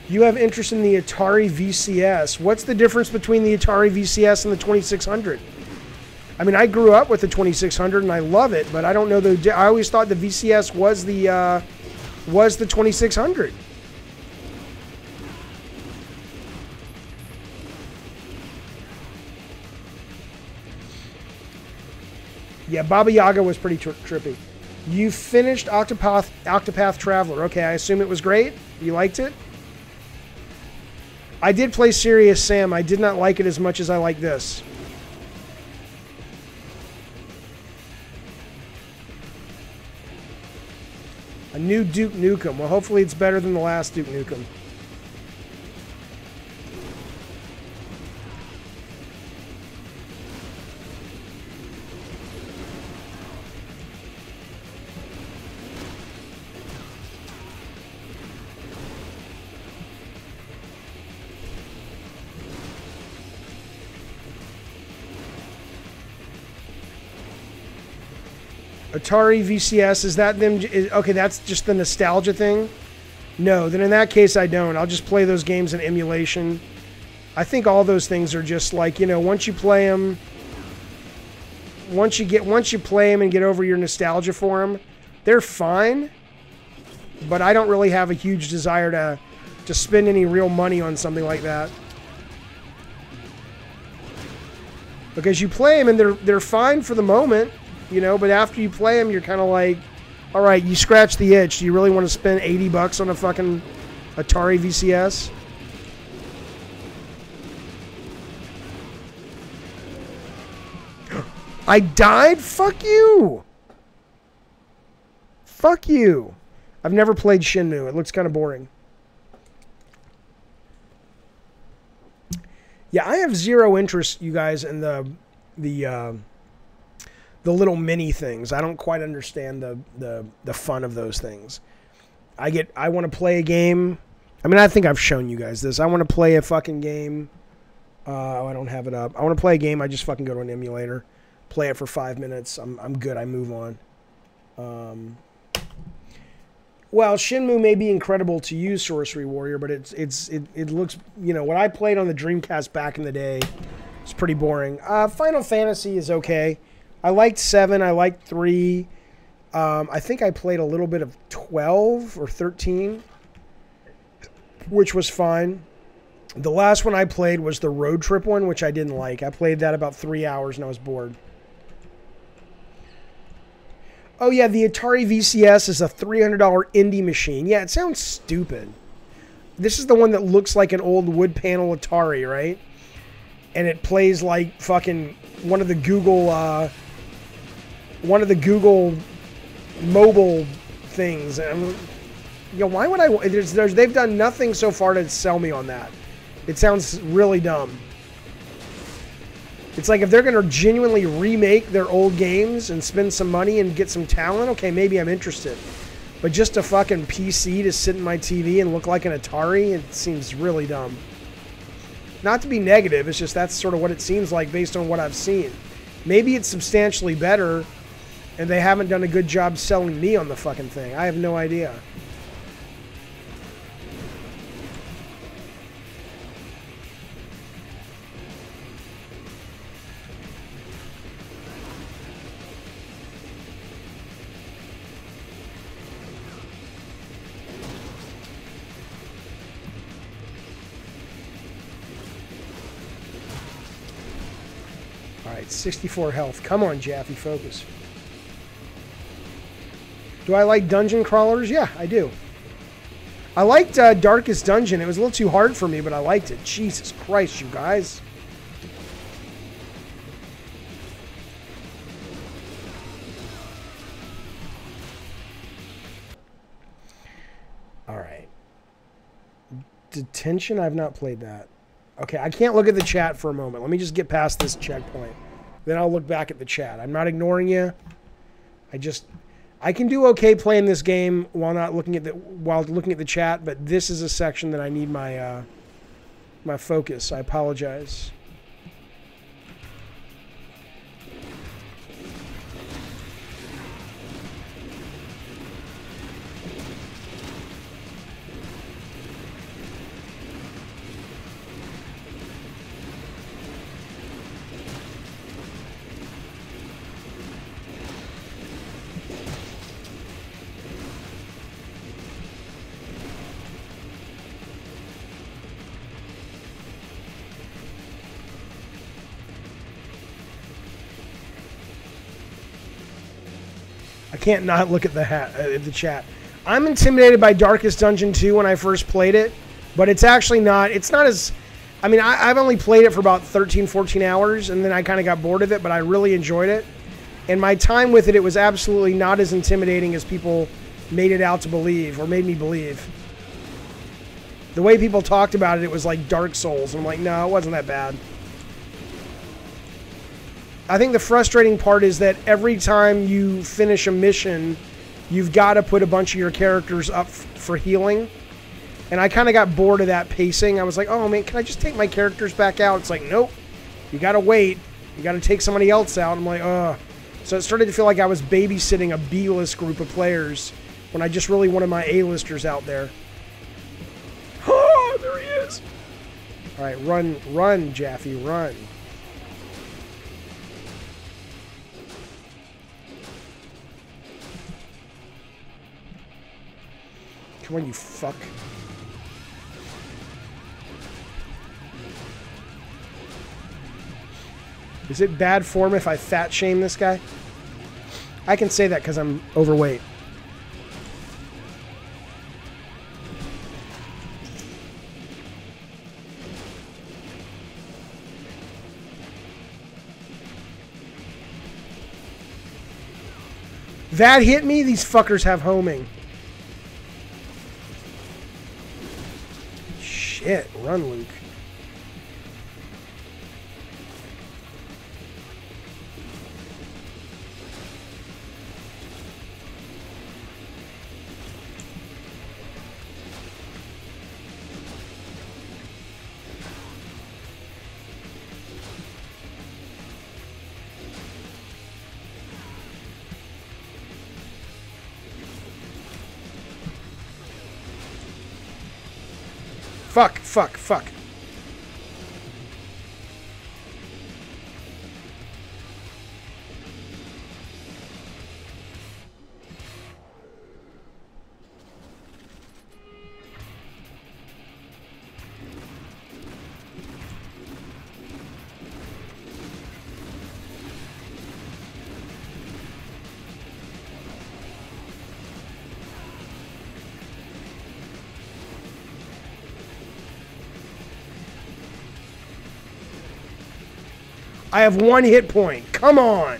You have interest in the Atari VCS. What's the difference between the Atari VCS and the 2600? I mean, I grew up with the 2600 and I love it, but I don't know I always thought the VCS was the 2600. Yeah, Baba Yaga was pretty trippy. You finished Octopath Traveler. Okay, I assume it was great. You liked it? I did play Serious Sam. I did not like it as much as I like this. A new Duke Nukem. Well, hopefully it's better than the last Duke Nukem. Atari VCS, is that them? Okay, that's just the nostalgia thing? No, then in that case I don't. I'll just play those games in emulation. I think all those things are just like, you know, once you play them, once you play them and get over your nostalgia for them, they're fine. But I don't really have a huge desire to spend any real money on something like that. Because you play them and they're fine for the moment. You know, but after you play them, you're kind of like, all right, you scratch the itch. Do you really want to spend $80 on a fucking Atari VCS? I died? Fuck you. Fuck you. I've never played Shenmue. It looks kind of boring. Yeah, I have zero interest, you guys, in the little mini things. I don't quite understand the fun of those things. I want to play a game. I mean, I think I've shown you guys this. I want to play a fucking game. I don't have it up. I want to play a game. I just fucking go to an emulator, play it for 5 minutes. I'm good. I move on. Well, Shenmue may be incredible to you, Sorcery Warrior, but it looks, you know, what I played on the Dreamcast back in the day, it's pretty boring. Final Fantasy is okay. I liked 7. I liked 3. I think I played a little bit of 12 or 13, which was fine. The last one I played was the road trip one, which I didn't like. I played that about 3 hours and I was bored. Oh yeah, the Atari VCS is a $300 indie machine. Yeah, it sounds stupid. This is the one that looks like an old wood panel Atari, right? And it plays like fucking one of the Google mobile things. And, you know, why would I? They've done nothing so far to sell me on that. It sounds really dumb. It's like if they're going to genuinely remake their old games and spend some money and get some talent, okay, maybe I'm interested. But just a fucking PC to sit in my TV and look like an Atari, it seems really dumb. Not to be negative, it's just that's sort of what it seems like based on what I've seen. Maybe it's substantially better and they haven't done a good job selling me on the fucking thing. I have no idea. Alright, 64 health. Come on, Jaffe, focus. Do I like dungeon crawlers? Yeah, I do. I liked Darkest Dungeon. It was a little too hard for me, but I liked it. Jesus Christ, you guys. Alright. Detention? I've not played that. Okay, I can't look at the chat for a moment. Let me just get past this checkpoint. Then I'll look back at the chat. I'm not ignoring you. I can do okay playing this game while looking at the chat, but this is a section that I need my my focus. I apologize. I can't not look at the chat. I'm intimidated by Darkest Dungeon 2 when I first played it, But it's actually not, it's not as, I mean, I've only played it for about 13, 14 hours, and then I kind of got bored of it, but I really enjoyed it. And my time with it, it was absolutely not as intimidating as people made it out to believe, or made me believe. The way people talked about it, it was like Dark Souls. And I'm like, no, it wasn't that bad. I think the frustrating part is that every time you finish a mission, you've got to put a bunch of your characters up for healing. And I kind of got bored of that pacing. I was like, oh man, can I just take my characters back out? It's like, nope. You got to wait. You got to take somebody else out. I'm like, ugh. So it started to feel like I was babysitting a B-list group of players when I just really wanted my A-listers out there. Oh, there he is. All right, run, Jaffe, run. Come on, you fuck. Is it bad form if I fat shame this guy? I can say that because I'm overweight. That hit me? These fuckers have homing. Shit, run, Luke. Fuck, fuck, fuck. I have 1 hit point. Come on.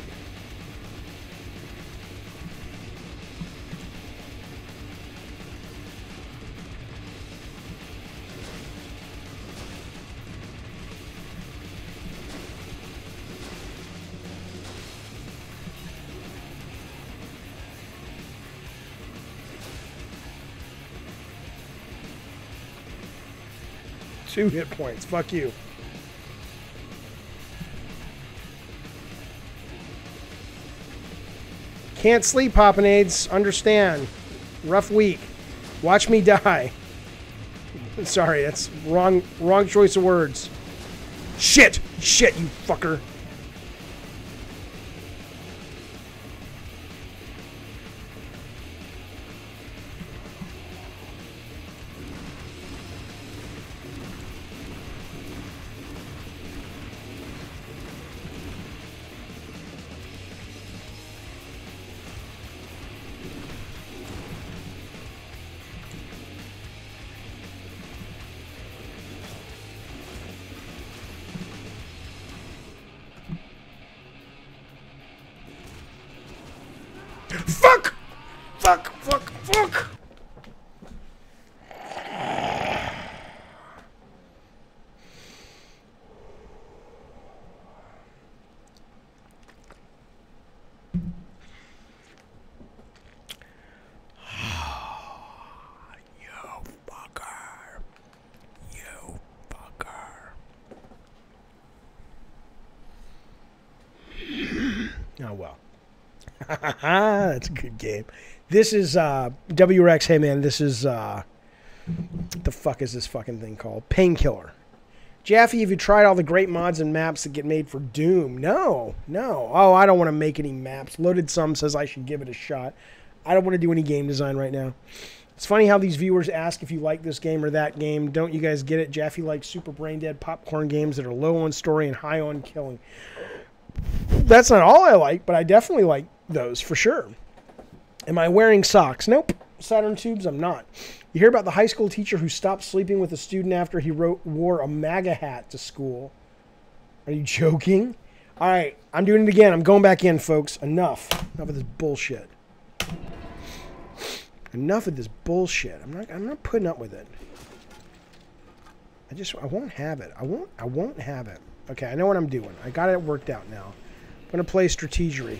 Two hit points. Fuck you. Can't sleep, Popinades. Understand. Rough week. Watch me die. Sorry, that's wrong choice of words. Shit! Shit, you fucker. Fuck! Fuck, fuck, fuck! You fucker. Oh, well. That's a good game. This is WRX. Hey man, this is what the fuck is this fucking thing called? Painkiller. Jaffe, have you tried all the great mods and maps that get made for Doom? No. Oh, I don't want to make any maps. Loaded Some says I should give it a shot. I don't want to do any game design right now. It's funny how these viewers ask if you like this game or that game. Don't you guys get it? Jaffe likes super brain dead popcorn games that are low on story and high on killing. That's not all I like, but I definitely like those for sure. Am I wearing socks? Nope. Saturn Tubes? I'm not. You hear about the high school teacher who stopped sleeping with a student after he wore a MAGA hat to school? Are you joking? All right, I'm doing it again. I'm going back in, folks. Enough. Enough of this bullshit. Enough of this bullshit. I'm not putting up with it. I won't have it. I won't have it. Okay, I know what I'm doing. I got it worked out now. I'm going to play strategery.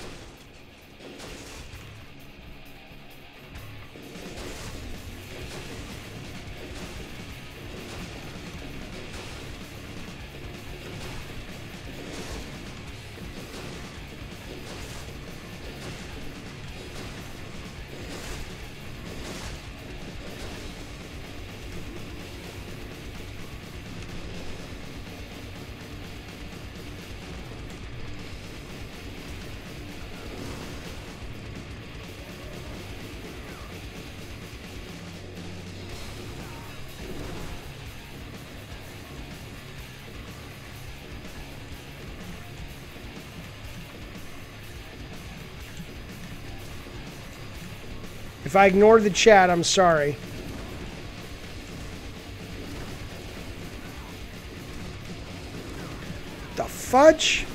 If I ignored the chat, I'm sorry. The fudge?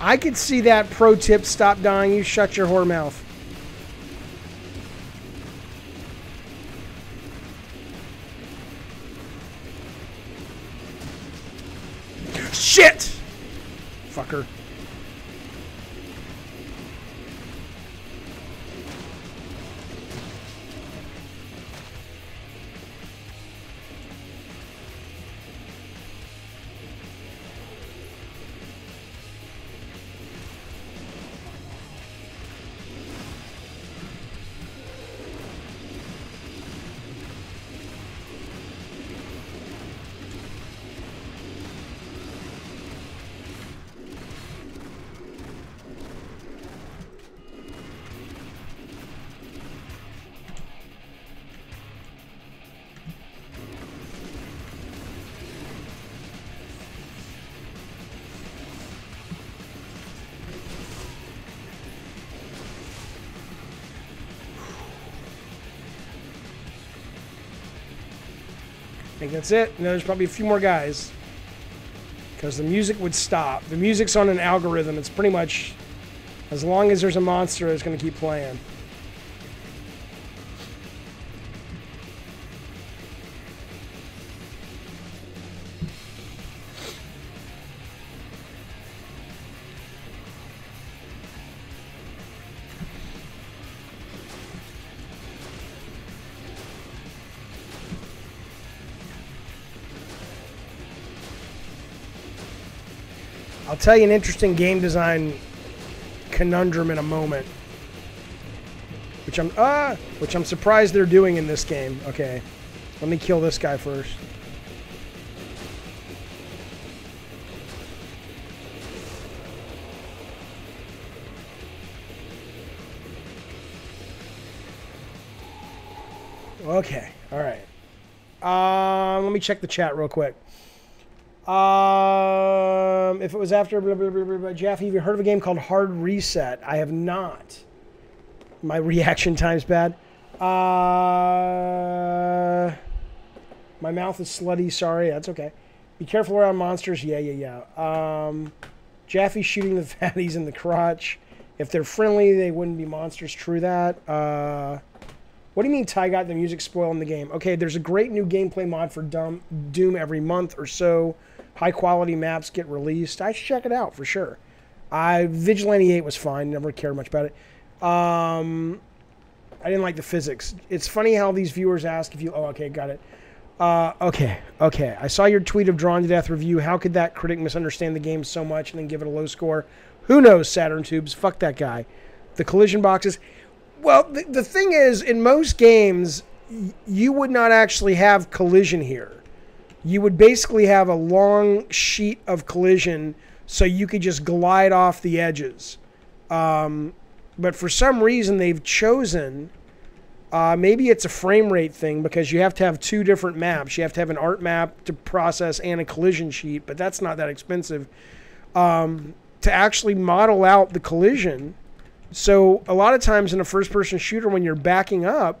I could see that pro tip. Stop dying. You shut your whore mouth. Shit! Fucker. I think that's it. And there's probably a few more guys. Because the music would stop. The music's on an algorithm. It's pretty much, as long as there's a monster, it's going to keep playing. I'll tell you an interesting game design conundrum in a moment, which I'm surprised they're doing in this game. Okay, let me kill this guy first. Okay, all right. Let me check the chat real quick. If it was after blah, blah, blah, blah, blah. Jaffe, have you heard of a game called Hard Reset? I have not. My reaction time's bad. My mouth is slutty. Sorry, that's okay. Be careful around monsters. Yeah. Jaffe shooting the fatties in the crotch. If they're friendly, they wouldn't be monsters. True that. What do you mean Ty got the music spoiled in the game? Okay, there's a great new gameplay mod for Doom every month or so. High quality maps get released. I should check it out for sure. Vigilante 8 was fine. Never cared much about it. I didn't like the physics. It's funny how these viewers ask if you... Oh, okay, got it. Okay. I saw your tweet of Drawn to Death review. How could that critic misunderstand the game so much and then give it a low score? Who knows, Saturn Tubes? Fuck that guy. The collision boxes... Well, the thing is, in most games, you would not actually have collision here. You would basically have a long sheet of collision so you could just glide off the edges. But for some reason, they've chosen... maybe it's a frame rate thing because you have to have two different maps. You have to have an art map to process and a collision sheet, but that's not that expensive. To actually model out the collision... So a lot of times in a first-person shooter, when you're backing up,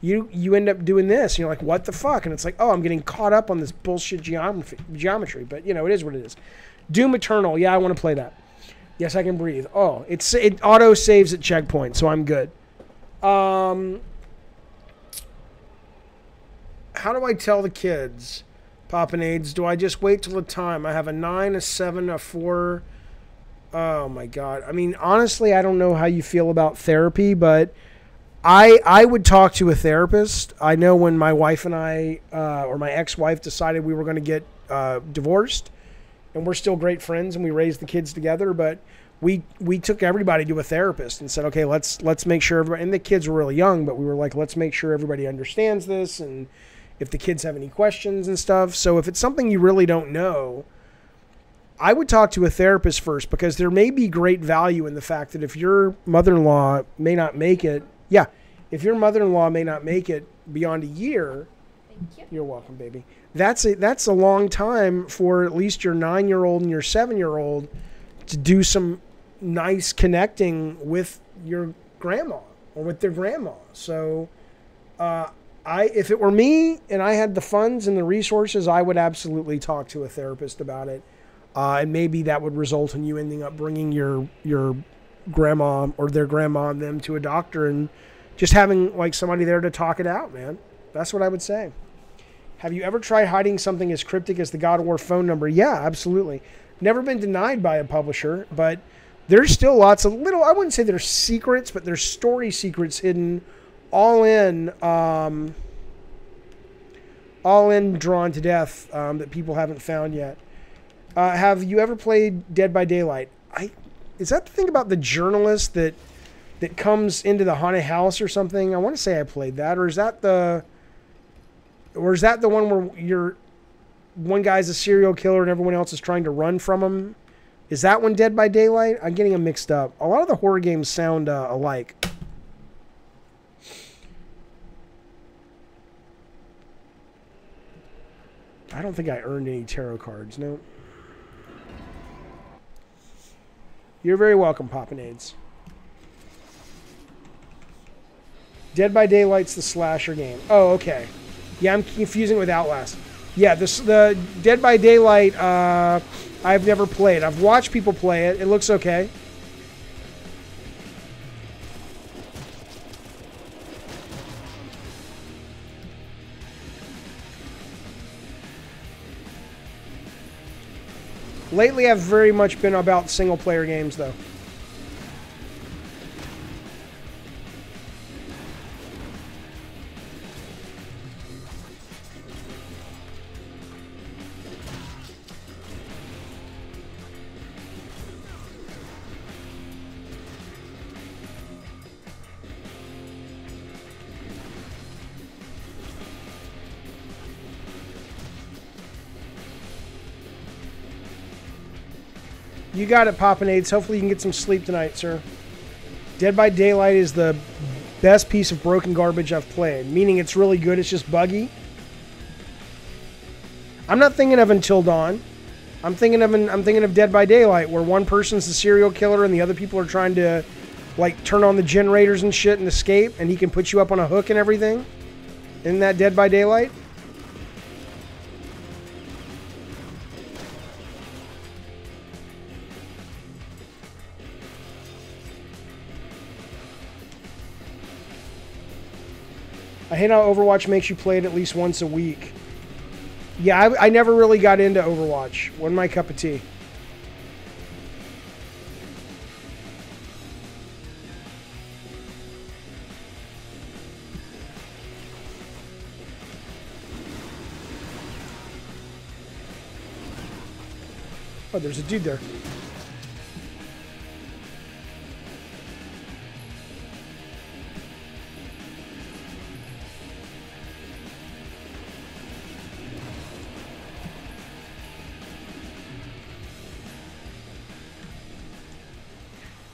you end up doing this. And you're like, what the fuck? And it's like, oh, I'm getting caught up on this bullshit geometry. But, you know, it is what it is. Doom Eternal. Yeah, I want to play that. Yes, I can breathe. Oh, it auto-saves at checkpoint, so I'm good. How do I tell the kids, Popinades? Do I just wait till the time? I have a 9, a 7, a 4... Oh my God. I mean, honestly, I don't know how you feel about therapy, but I would talk to a therapist. I know when my wife and I, or my ex-wife decided we were going to get divorced, and we're still great friends and we raised the kids together, but we took everybody to a therapist and said, okay, let's make sure everybody, and the kids were really young, but we were like, let's make sure everybody understands this. And if the kids have any questions and stuff. So if it's something you really don't know, I would talk to a therapist first, because there may be great value in the fact that if your mother-in-law may not make it, if your mother-in-law may not make it beyond a year, thank you. You're welcome, baby. That's a long time for at least your 9-year-old and your 7-year-old to do some nice connecting with your grandma or with their grandma. So, if it were me and I had the funds and the resources, I would absolutely talk to a therapist about it. And maybe that would result in you ending up bringing your grandma or their grandma and them to a doctor and just having like somebody there to talk it out, man. That's what I would say. Have you ever tried hiding something as cryptic as the God of War phone number? Yeah, absolutely. Never been denied by a publisher, but there's still lots of little, I wouldn't say there's secrets, but there's story secrets hidden all in Drawn to Death that people haven't found yet. Have you ever played Dead by Daylight? Is that the thing about the journalist that comes into the haunted house or something? I want to say I played that, or is that the one where one guy's a serial killer and everyone else is trying to run from him? Is that one Dead by Daylight? I'm getting them mixed up. A lot of the horror games sound alike. I don't think I earned any tarot cards, no. You're very welcome, Popinades. Dead by Daylight's the slasher game. Oh, okay. Yeah, I'm confusing it with Outlast. Yeah, the Dead by Daylight, I've never played. I've watched people play it. It looks okay. Lately, I've very much been about single-player games, though. You got it, Popinades. Hopefully you can get some sleep tonight, sir. Dead by Daylight is the best piece of broken garbage I've played. Meaning it's really good, it's just buggy. I'm not thinking of Until Dawn. I'm thinking of Dead by Daylight, where one person's the serial killer and the other people are trying to like turn on the generators and shit and escape, and he can put you up on a hook and everything. Isn't that Dead by Daylight? I hate how Overwatch makes you play it at least once a week. Yeah, I never really got into Overwatch. Wasn't my cup of tea. Oh, there's a dude there.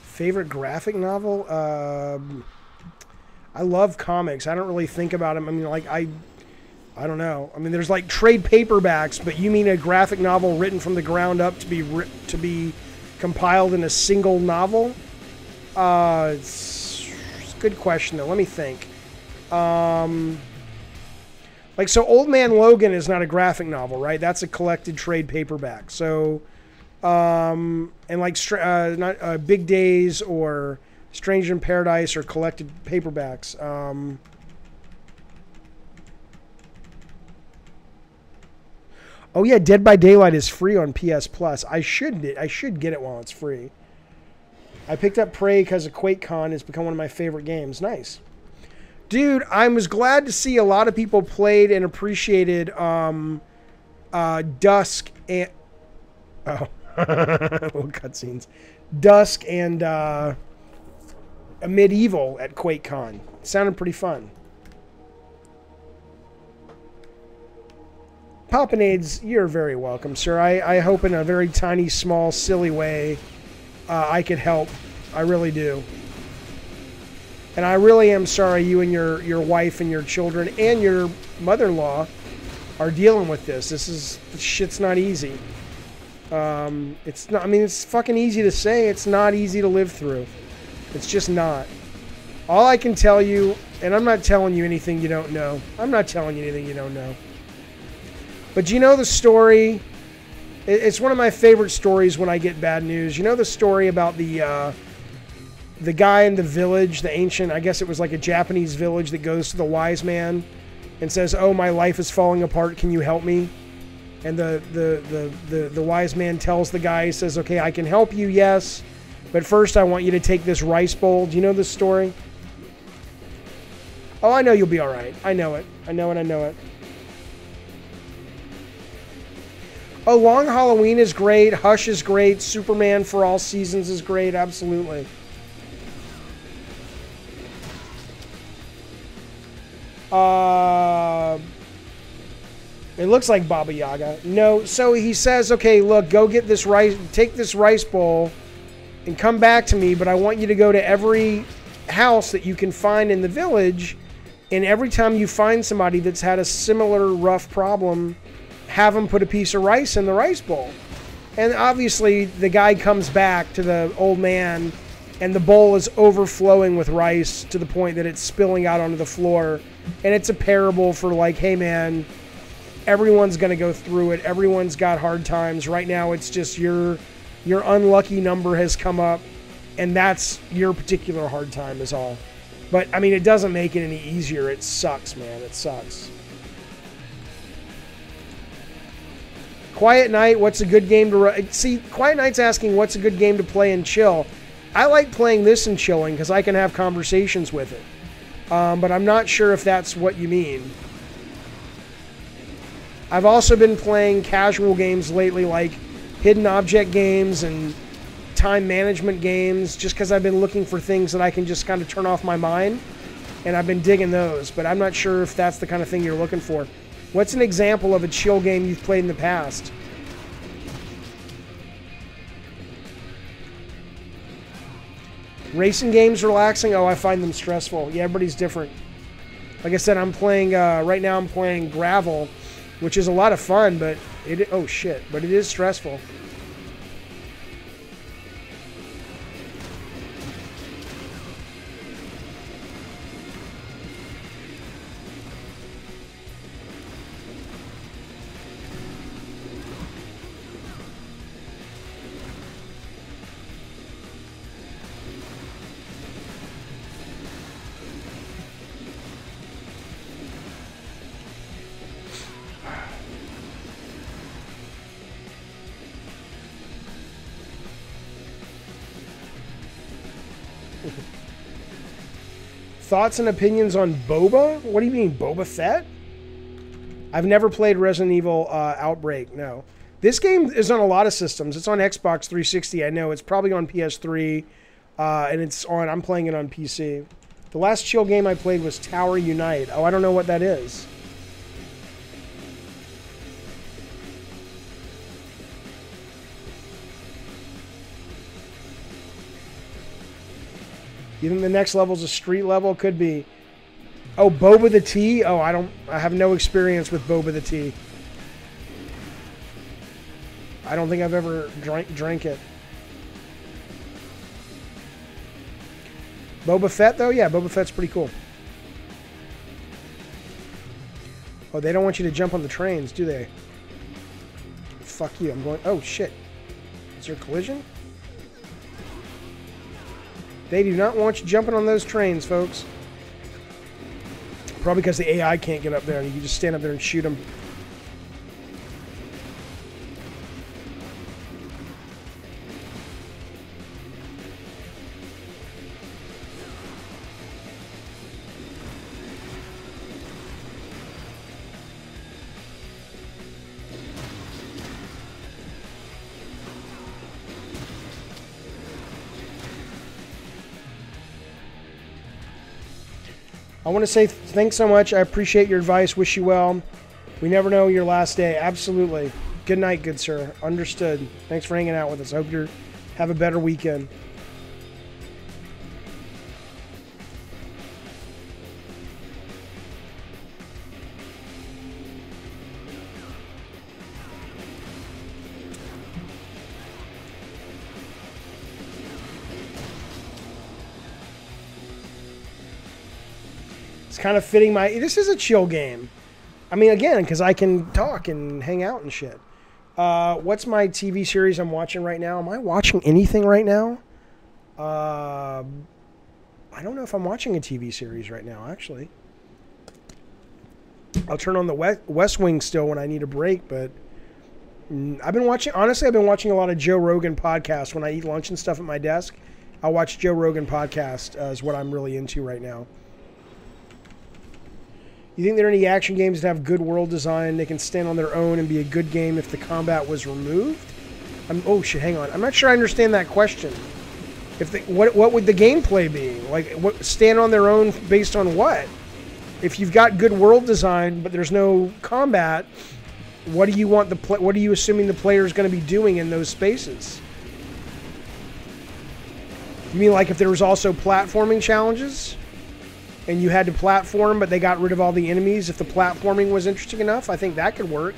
Favorite graphic novel? I love comics. I don't really think about them. I mean, like, I don't know. I mean, there's like trade paperbacks, but you mean a graphic novel written from the ground up to be compiled in a single novel? It's a good question, though. Let me think. Like, so Old Man Logan is not a graphic novel, right? That's a collected trade paperback. So, and like not Big Days or Stranger in Paradise or collected paperbacks. Oh yeah, Dead by Daylight is free on PS Plus. I should get it while it's free. I picked up Prey because of QuakeCon. It's become one of my favorite games. Nice. Dude, I was glad to see a lot of people played and appreciated Dusk and... Oh. Little cutscenes. Dusk and Medieval at QuakeCon. It sounded pretty fun. Poppinades, you're very welcome, sir. I hope in a very tiny, small, silly way I could help. I really do. And I really am sorry you and your wife and your children and your mother-in-law are dealing with this. This shit's not easy. It's not, I mean, it's fucking easy to say. It's not easy to live through. It's just not. All I can tell you, and I'm not telling you anything you don't know. I'm not telling you anything you don't know. But you know the story? It's one of my favorite stories when I get bad news. You know the story about the guy in the village, the ancient, I guess it was like a Japanese village that goes to the wise man and says, "Oh, my life is falling apart. Can you help me?" And the wise man tells the guy, he says, "Okay, I can help you, yes. But first I want you to take this rice bowl." Do you know this story? Oh, I know you'll be all right. I know it. I know it. Oh, Long Halloween is great. Hush is great. Superman for All Seasons is great. Absolutely. It looks like Baba Yaga. No, so he says, "Okay, look, go get this rice, take this rice bowl and come back to me, but I want you to go to every house that you can find in the village, and every time you find somebody that's had a similar rough problem, have them put a piece of rice in the rice bowl." And obviously the guy comes back to the old man and the bowl is overflowing with rice to the point that it's spilling out onto the floor. And it's a parable for like, hey man, everyone's going to go through it. Everyone's got hard times. Right now it's just your unlucky number has come up and that's your particular hard time is all. But I mean, it doesn't make it any easier. It sucks, man. It sucks. Quiet Night, what's a good game to... See, Quiet Night's asking what's a good game to play and chill. I like playing this and chilling because I can have conversations with it. But I'm not sure if that's what you mean. I've also been playing casual games lately, like hidden object games and time management games, just because I've been looking for things that I can just kind of turn off my mind. And I've been digging those, but I'm not sure if that's the kind of thing you're looking for. What's an example of a chill game you've played in the past? Racing games relaxing? Oh, I find them stressful. Yeah, everybody's different. Like I said, I'm playing, right now I'm playing Gravel, which is a lot of fun, but it is stressful. Thoughts and opinions on Boba? What do you mean, Boba Fett? I've never played Resident Evil Outbreak, no. This game is on a lot of systems. It's on Xbox 360, I know. It's probably on PS3, and I'm playing it on PC. The last chill game I played was Tower Unite. Oh, I don't know what that is. You think the next level's a street level? Could be. Oh, Boba the Tea? Oh, I have no experience with Boba the Tea. I don't think I've ever drank it. Boba Fett, though? Yeah, Boba Fett's pretty cool. Oh, they don't want you to jump on the trains, do they? Fuck you, I'm going... Oh, shit. Is there a collision? They do not want you jumping on those trains, folks. Probably because the AI can't get up there, and you can just stand up there and shoot them. I want to say thanks so much. I appreciate your advice. Wish you well. We never know your last day. Absolutely. Good night, good sir. Understood. Thanks for hanging out with us. I hope you have a better weekend. Kind of fitting this is a chill game. I mean, again, because I can talk and hang out and shit. What's my TV series I'm watching right now? Am I watching anything right now? I don't know if I'm watching a TV series right now, actually. I'll turn on the West Wing still when I need a break, but I've been watching a lot of Joe Rogan podcasts when I eat lunch and stuff at my desk. I'll watch Joe Rogan podcast is what I'm really into right now. You think there are any action games that have good world design? They can stand on their own and be a good game if the combat was removed? Oh shit, hang on. I'm not sure I understand that question. What would the gameplay be? Like, what, stand on their own based on what? If you've got good world design but there's no combat, what do you want what are you assuming the player is going to be doing in those spaces? You mean like if there was also platforming challenges? And you had to platform, but they got rid of all the enemies. If the platforming was interesting enough, I think that could work.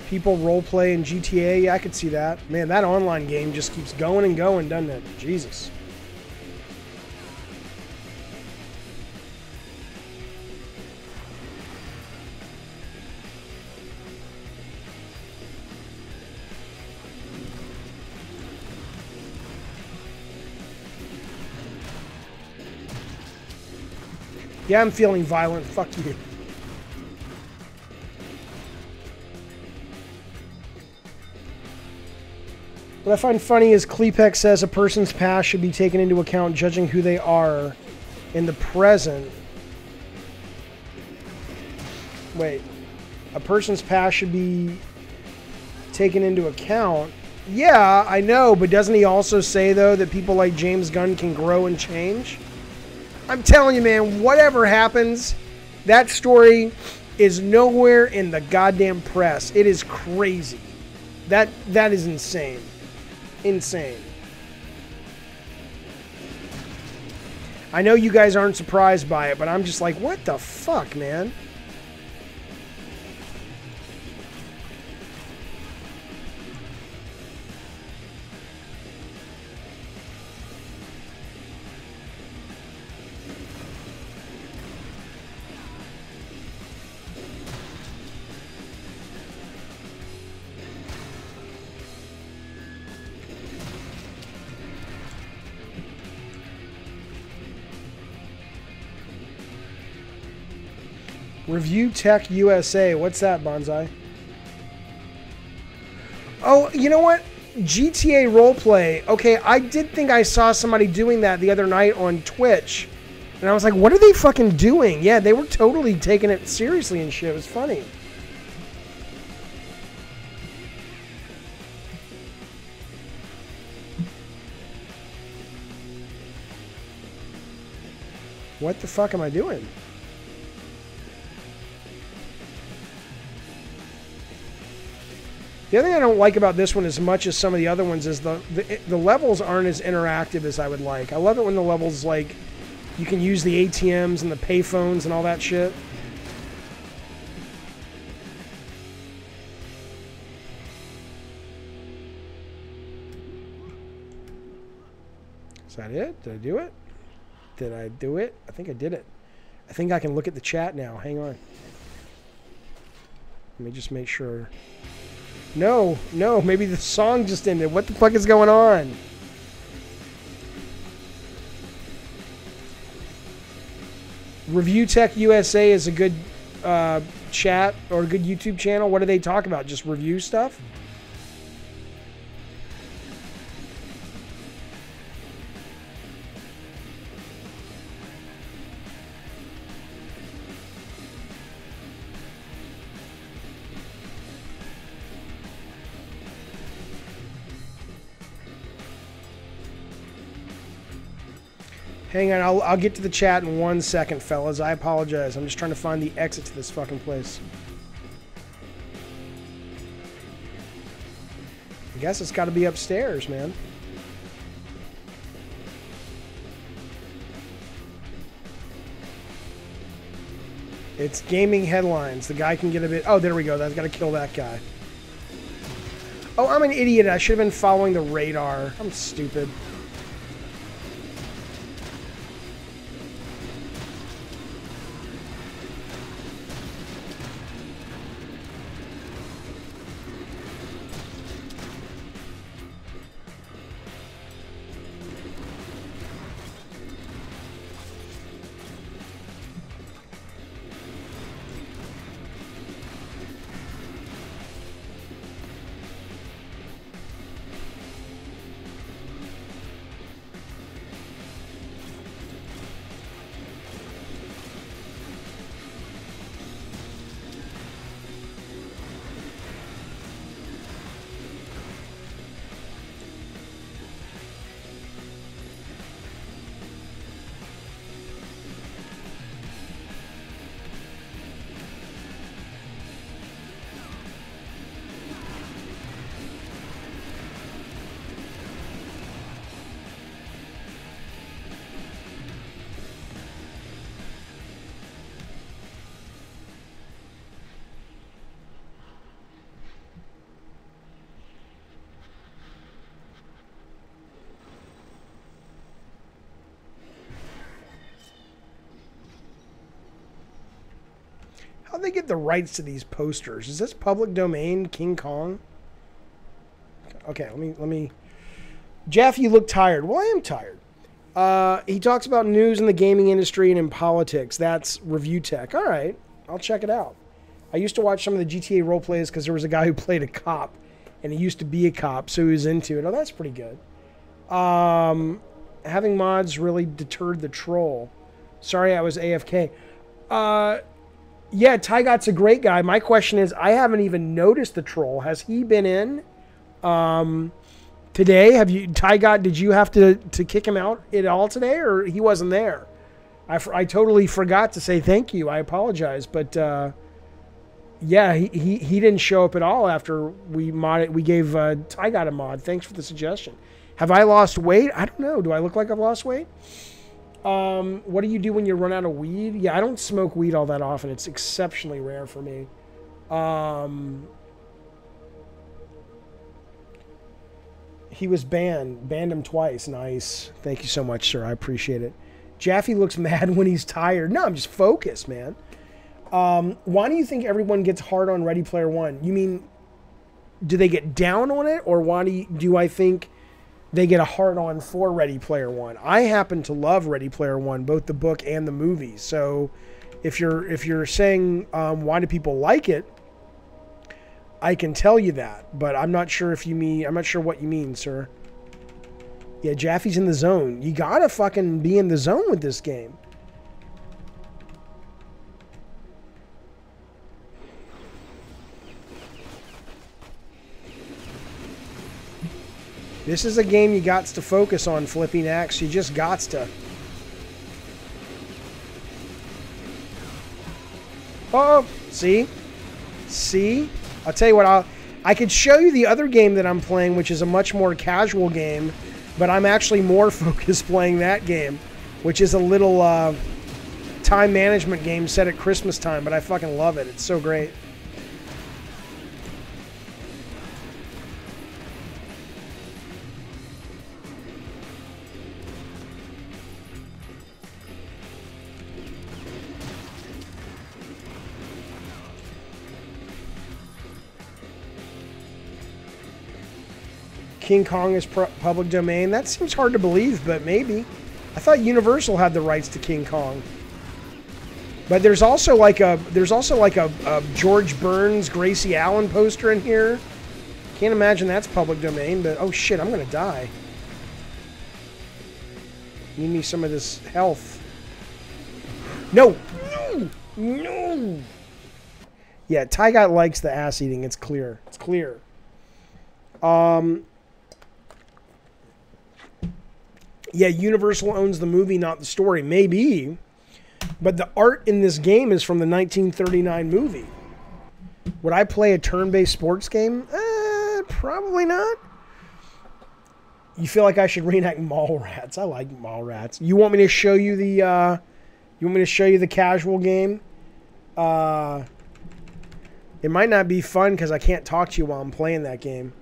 People roleplay in GTA, yeah, I could see that. Man, that online game just keeps going and going, doesn't it? Jesus. Yeah, I'm feeling violent. Fuck you. What I find funny is Klepex says a person's past should be taken into account judging who they are in the present. Wait. A person's past should be taken into account? Yeah, I know, but doesn't he also say, though, that people like James Gunn can grow and change? I'm telling you, man, whatever happens, that story is nowhere in the goddamn press. It is crazy. That is insane. Insane. I know you guys aren't surprised by it, but I'm just like, what the fuck, man? Review Tech USA. What's that, Bonsai? Oh, you know what? GTA Roleplay. Okay, I did think I saw somebody doing that the other night on Twitch. And I was like, what are they fucking doing? Yeah, they were totally taking it seriously and shit. It was funny. What the fuck am I doing? The other thing I don't like about this one as much as some of the other ones is the levels aren't as interactive as I would like. I love it when the levels, like, you can use the ATMs and the payphones and all that shit. Is that it? Did I do it? Did I do it? I think I did it. I think I can look at the chat now. Hang on. Let me just make sure. No, maybe the song just ended. What the fuck is going on? Review Tech USA is a good chat or a good YouTube channel. What do they talk about? Just review stuff? Hang on, I'll get to the chat in 1 second, fellas. I apologize. I'm just trying to find the exit to this fucking place. I guess it's got to be upstairs, man. It's gaming headlines. The guy can get a bit... Oh, there we go. That's got to kill that guy. Oh, I'm an idiot. I should have been following the radar. I'm stupid. How'd they get the rights to these posters? Is this public domain, King Kong? Okay, let me... Jaffe, you look tired. Well, I am tired. He talks about news in the gaming industry and in politics. That's Review Tech. All right, I'll check it out. I used to watch some of the GTA role plays because there was a guy who played a cop, and he used to be a cop, so he was into it. Oh, that's pretty good. Having mods really deterred the troll. Sorry, I was AFK. Yeah, Tygot's a great guy. My question is, I haven't even noticed the troll. Has he been in today? Have you, Tygot, did you have to kick him out at all today, or he wasn't there? I totally forgot to say thank you. I apologize, but yeah, he didn't show up at all after we modded. We gave Tygot a mod. Thanks for the suggestion. Have I lost weight? I don't know. Do I look like I've lost weight? What do you do when you run out of weed? Yeah, I don't smoke weed all that often. It's exceptionally rare for me. He was banned. Banned him twice. Nice. Thank you so much, sir. I appreciate it. Jaffe looks mad when he's tired. No, I'm just focused, man. Why do you think everyone gets hard on Ready Player One? You mean, do they get down on it? Or why do I think they get a hard on for Ready Player One? I happen to love Ready Player One, both the book and the movie. So If you're saying why do people like it, I can tell you that, but I'm not sure what you mean, sir. Yeah, Jaffe's in the zone. You gotta fucking be in the zone with this game. This is a game you gots to focus on, Flipping Axe. You just gots to. Oh, see? See? I'll tell you what, I could show you the other game that I'm playing, which is a much more casual game, but I'm actually more focused playing that game, which is a little time management game set at Christmas time, but I fucking love it. It's so great. King Kong is public domain. That seems hard to believe, but maybe. I thought Universal had the rights to King Kong. But there's also like a George Burns, Gracie Allen poster in here. Can't imagine that's public domain, but oh shit, I'm gonna die. Need me some of this health. No! No! No! Yeah, Tygot likes the ass eating. It's clear. It's clear. Yeah, Universal owns the movie, not the story. Maybe. But the art in this game is from the 1939 movie. Would I play a turn-based sports game? Probably not. You feel like I should reenact Mallrats. I like Mallrats. You want me to show you the casual game? It might not be fun because I can't talk to you while I'm playing that game.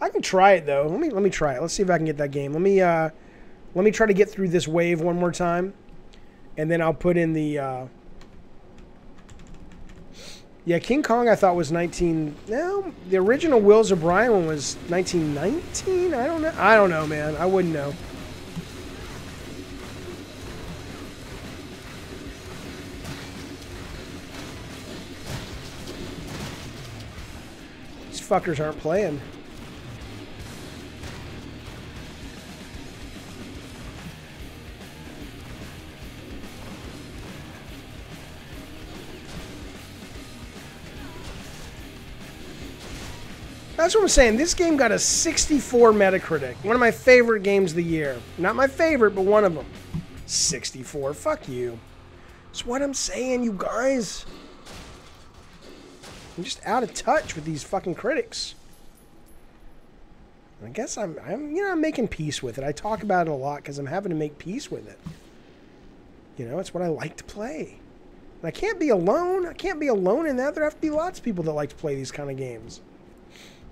I can try it though. Let me try it. Let's see if I can get that game. Let me try to get through this wave one more time, and then I'll put in the. Yeah, King Kong I thought was 19. No, the original Wills O'Brien one was 1919. I don't know. I don't know, man. I wouldn't know. These fuckers aren't playing. That's what I'm saying. This game got a 64 Metacritic. One of my favorite games of the year. Not my favorite, but one of them. 64. Fuck you. That's what I'm saying, you guys. I'm just out of touch with these fucking critics. I guess I'm making peace with it. I talk about it a lot because I'm having to make peace with it. You know, it's what I like to play. And I can't be alone. I can't be alone in that. There have to be lots of people that like to play these kind of games.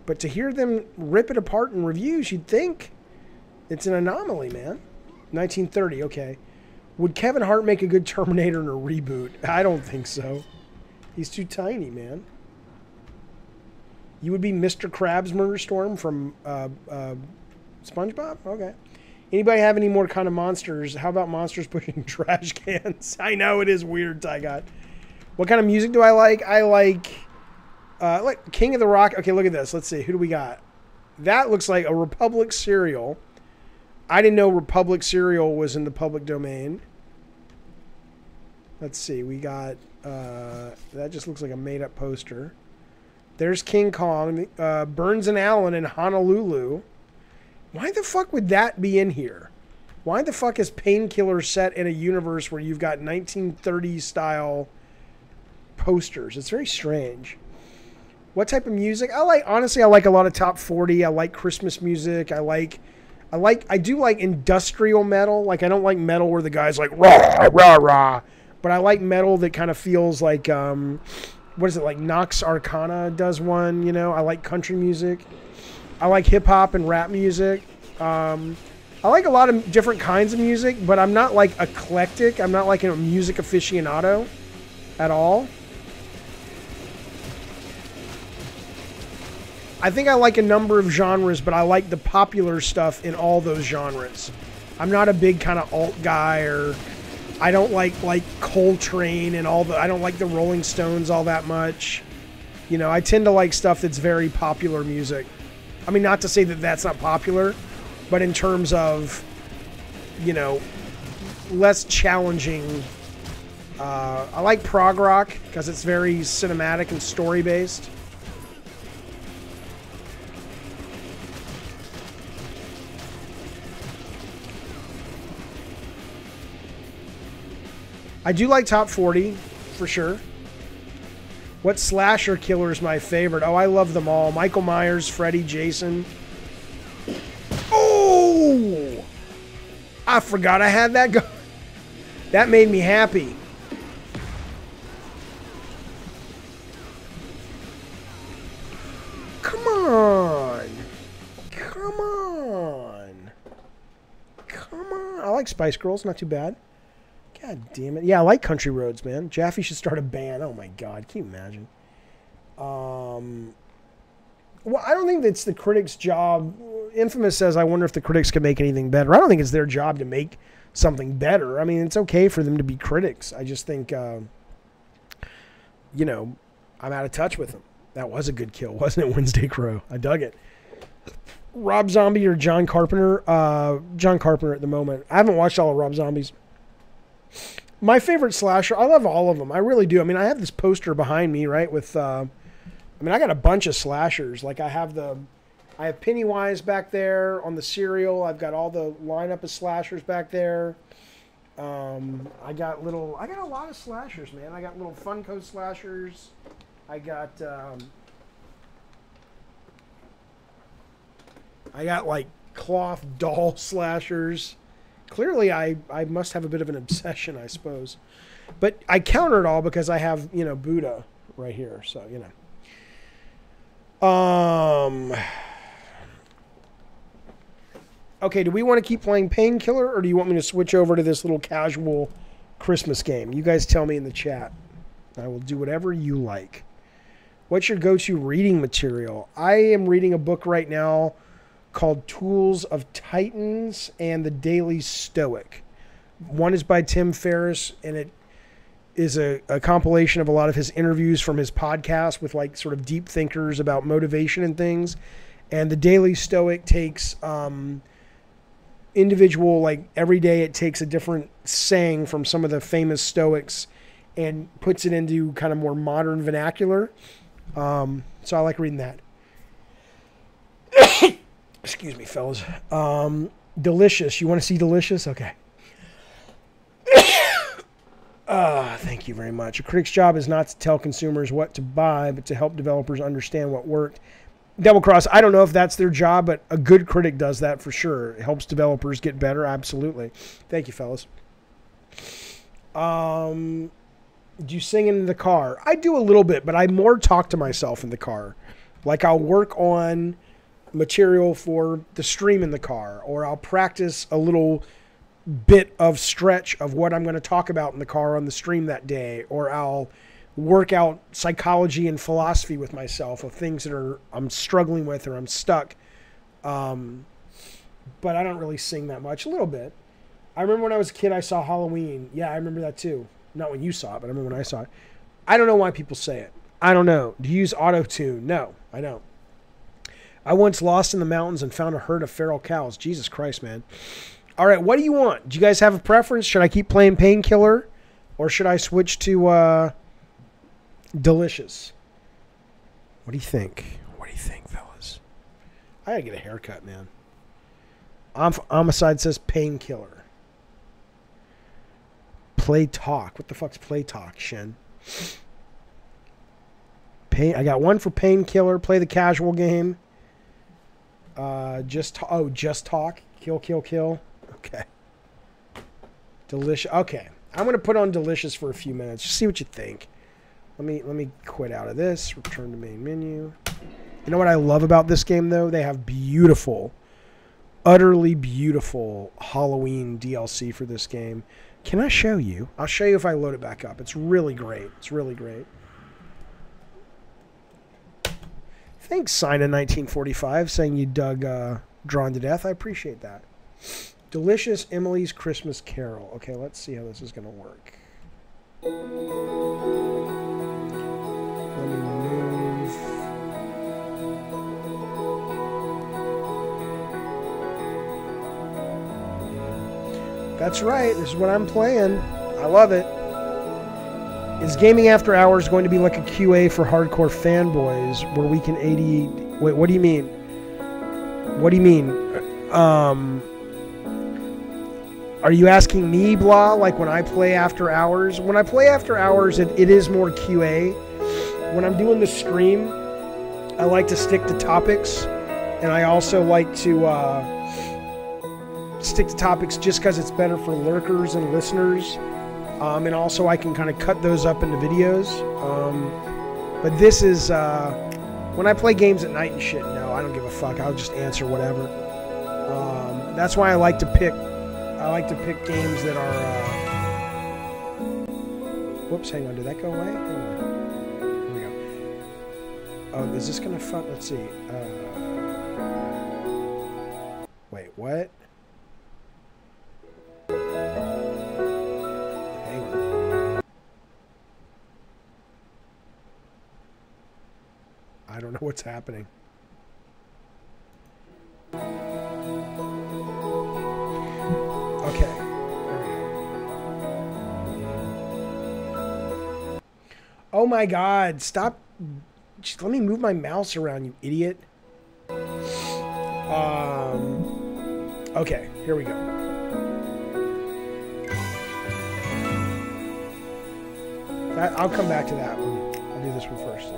But to hear them rip it apart in reviews, you'd think it's an anomaly, man. 1930, okay. Would Kevin Hart make a good Terminator in a reboot? I don't think so. He's too tiny, man. You would be Mr. Krabs Murderstorm from SpongeBob? Okay. Anybody have any more kind of monsters? How about monsters pushing trash cans? I know it is weird, Tygot. What kind of music do I like? I like King of the Rock. Okay, look at this. Let's see. Who do we got? That looks like a Republic cereal. I didn't know Republic cereal was in the public domain. Let's see. We got... that just looks like a made-up poster. There's King Kong. Burns and Allen in Honolulu. Why the fuck would that be in here? Why the fuck is Painkiller set in a universe where you've got 1930s style posters? It's very strange. What type of music? Honestly, I like a lot of top 40. I like Christmas music. I do like industrial metal. Like, I don't like metal where the guy's like, rah, rah, rah. But I like metal that kind of feels like, what is it, like Nox Arcana does one, you know? I like country music. I like hip-hop and rap music. I like a lot of different kinds of music, but I'm not, like, eclectic. I'm not, like, a music aficionado at all. I think I like a number of genres, but I like the popular stuff in all those genres. I'm not a big kind of alt guy or, I don't like Coltrane and all the. I don't like the Rolling Stones all that much. You know, I tend to like stuff that's very popular music. I mean, not to say that that's not popular, but in terms of, you know, less challenging. I like prog rock because it's very cinematic and story based. I do like top 40 for sure. What slasher killer is my favorite? Oh, I love them all. Michael Myers, Freddy, Jason. Oh! I forgot I had that go. That made me happy. Come on. Come on. Come on. I like Spice Girls. Not too bad. God damn it. Yeah, I like Country Roads, man. Jaffe should start a band. Oh, my God. Can you imagine? Well, I don't think that's the critics' job. Infamous says, I wonder if the critics can make anything better. I don't think it's their job to make something better. I mean, it's okay for them to be critics. I just think, you know, I'm out of touch with them. That was a good kill, wasn't it, Wednesday Crow? I dug it. Rob Zombie or John Carpenter? John Carpenter at the moment. I haven't watched all of Rob Zombie's. My favorite slasher, I love all of them. I really do. I mean, I have this poster behind me, right, with, I mean, I got a bunch of slashers. Like, I have Pennywise back there on the cereal. I've got all the lineup of slashers back there. I got a lot of slashers, man. I got little Funko slashers. I got like cloth doll slashers. Clearly, I must have a bit of an obsession, I suppose. But I counter it all because I have, you know, Buddha right here. So, you know. Okay, do we want to keep playing Painkiller, or do you want me to switch over to this little casual Christmas game? You guys tell me in the chat. I will do whatever you like. What's your go-to reading material? I am reading a book right now called Tools of Titans and the Daily Stoic. One is by Tim Ferriss, and it is a compilation of a lot of his interviews from his podcast with like sort of deep thinkers about motivation and things. And the Daily Stoic takes individual, like every day it takes a different saying from some of the famous Stoics and puts it into kind of more modern vernacular. So I like reading that. Excuse me, fellas. Delicious. You want to see Delicious? Okay. Thank you very much. A critic's job is not to tell consumers what to buy, but to help developers understand what worked. Double Cross, I don't know if that's their job, but a good critic does that for sure. It helps developers get better. Absolutely. Thank you, fellas. Do you sing in the car? I do a little bit, but I more talk to myself in the car. Like I'll work on material for the stream in the car, or I'll practice a little bit of stretch of what I'm going to talk about in the car on the stream that day, or I'll work out psychology and philosophy with myself of things that I'm struggling with or I'm stuck. But I don't really sing that much. A little bit. I remember when I was a kid, I saw Halloween. Yeah, I remember that too. Not when you saw it, but I remember when I saw it. I don't know why people say it. I don't know. Do you use auto-tune? No, I don't. I once lost in the mountains and found a herd of feral cows. Jesus Christ, man. All right, what do you want? Do you guys have a preference? Should I keep playing Painkiller, or should I switch to Delicious? What do you think? What do you think, fellas? I gotta get a haircut, man. Homicide says Painkiller. Play Talk. What the fuck's Play Talk, Shen? I got one for Painkiller. Play the casual game. Just Talk. Kill, kill, kill. Okay. Delicious. Okay. I'm going to put on Delicious for a few minutes. Just see what you think. Let me quit out of this. Return to main menu. You know what I love about this game, though? They have beautiful, utterly beautiful Halloween DLC for this game. Can I show you? I'll show you if I load it back up. It's really great. It's really great. Thanks, Sign in 1945, saying you dug Drawn to Death. I appreciate that. Delicious Emily's Christmas Carol. Okay, let's see how this is going to work. Let me move. That's right. This is what I'm playing. I love it. Is Gaming After Hours going to be like a QA for hardcore fanboys where we can 80... Wait, what do you mean? What do you mean? Are you asking me, blah, like when I play After Hours? When I play After Hours, it is more QA. When I'm doing the stream, I like to stick to topics. And I also like to stick to topics just because it's better for lurkers and listeners. And also I can kind of cut those up into videos. But this is... when I play games at night and shit, no, I don't give a fuck. I'll just answer whatever. That's why I like to pick games that are... Whoops, hang on. Did that go away? Hang on. Here we go. Oh, is this going to fuck? Let's see. Wait, what? Hang on. I don't know what's happening. Okay. Oh my God, stop. Just let me move my mouse around, you idiot. Okay, here we go. I'll come back to that one. I'll do this one first.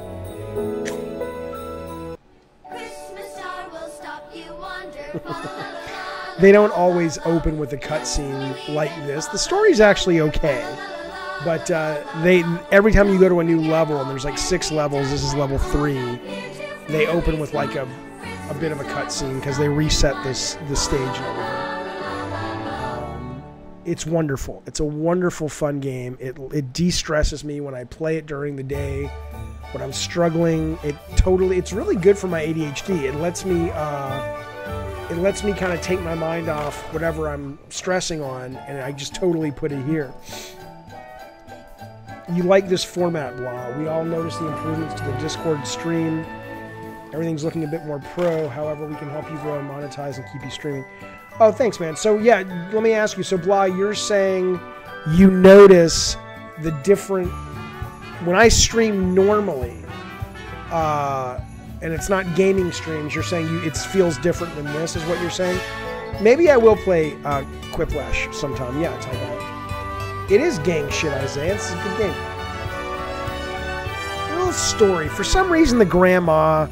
They don't always open with a cutscene like this. The story's actually okay, but every time you go to a new level, and there's like 6 levels, this is level 3, they open with like a bit of a cutscene because they reset the stage and everything. It's wonderful. It's a wonderful, fun game. It de-stresses me when I play it during the day. When I'm struggling, it's really good for my ADHD. It lets me kind of take my mind off whatever I'm stressing on, and I just totally put it here. You like this format, blah. We all notice the improvements to the Discord stream. Everything's looking a bit more pro. However, we can help you grow and monetize and keep you streaming. Oh, thanks, man. So, yeah, let me ask you. So, blah, you're saying you notice the different... When I stream normally, and it's not gaming streams, you're saying it feels different than this, is what you're saying? Maybe I will play Quiplash sometime. Yeah, type out. It is gang shit, Isaiah. It's a good game. A little story. For some reason, the grandma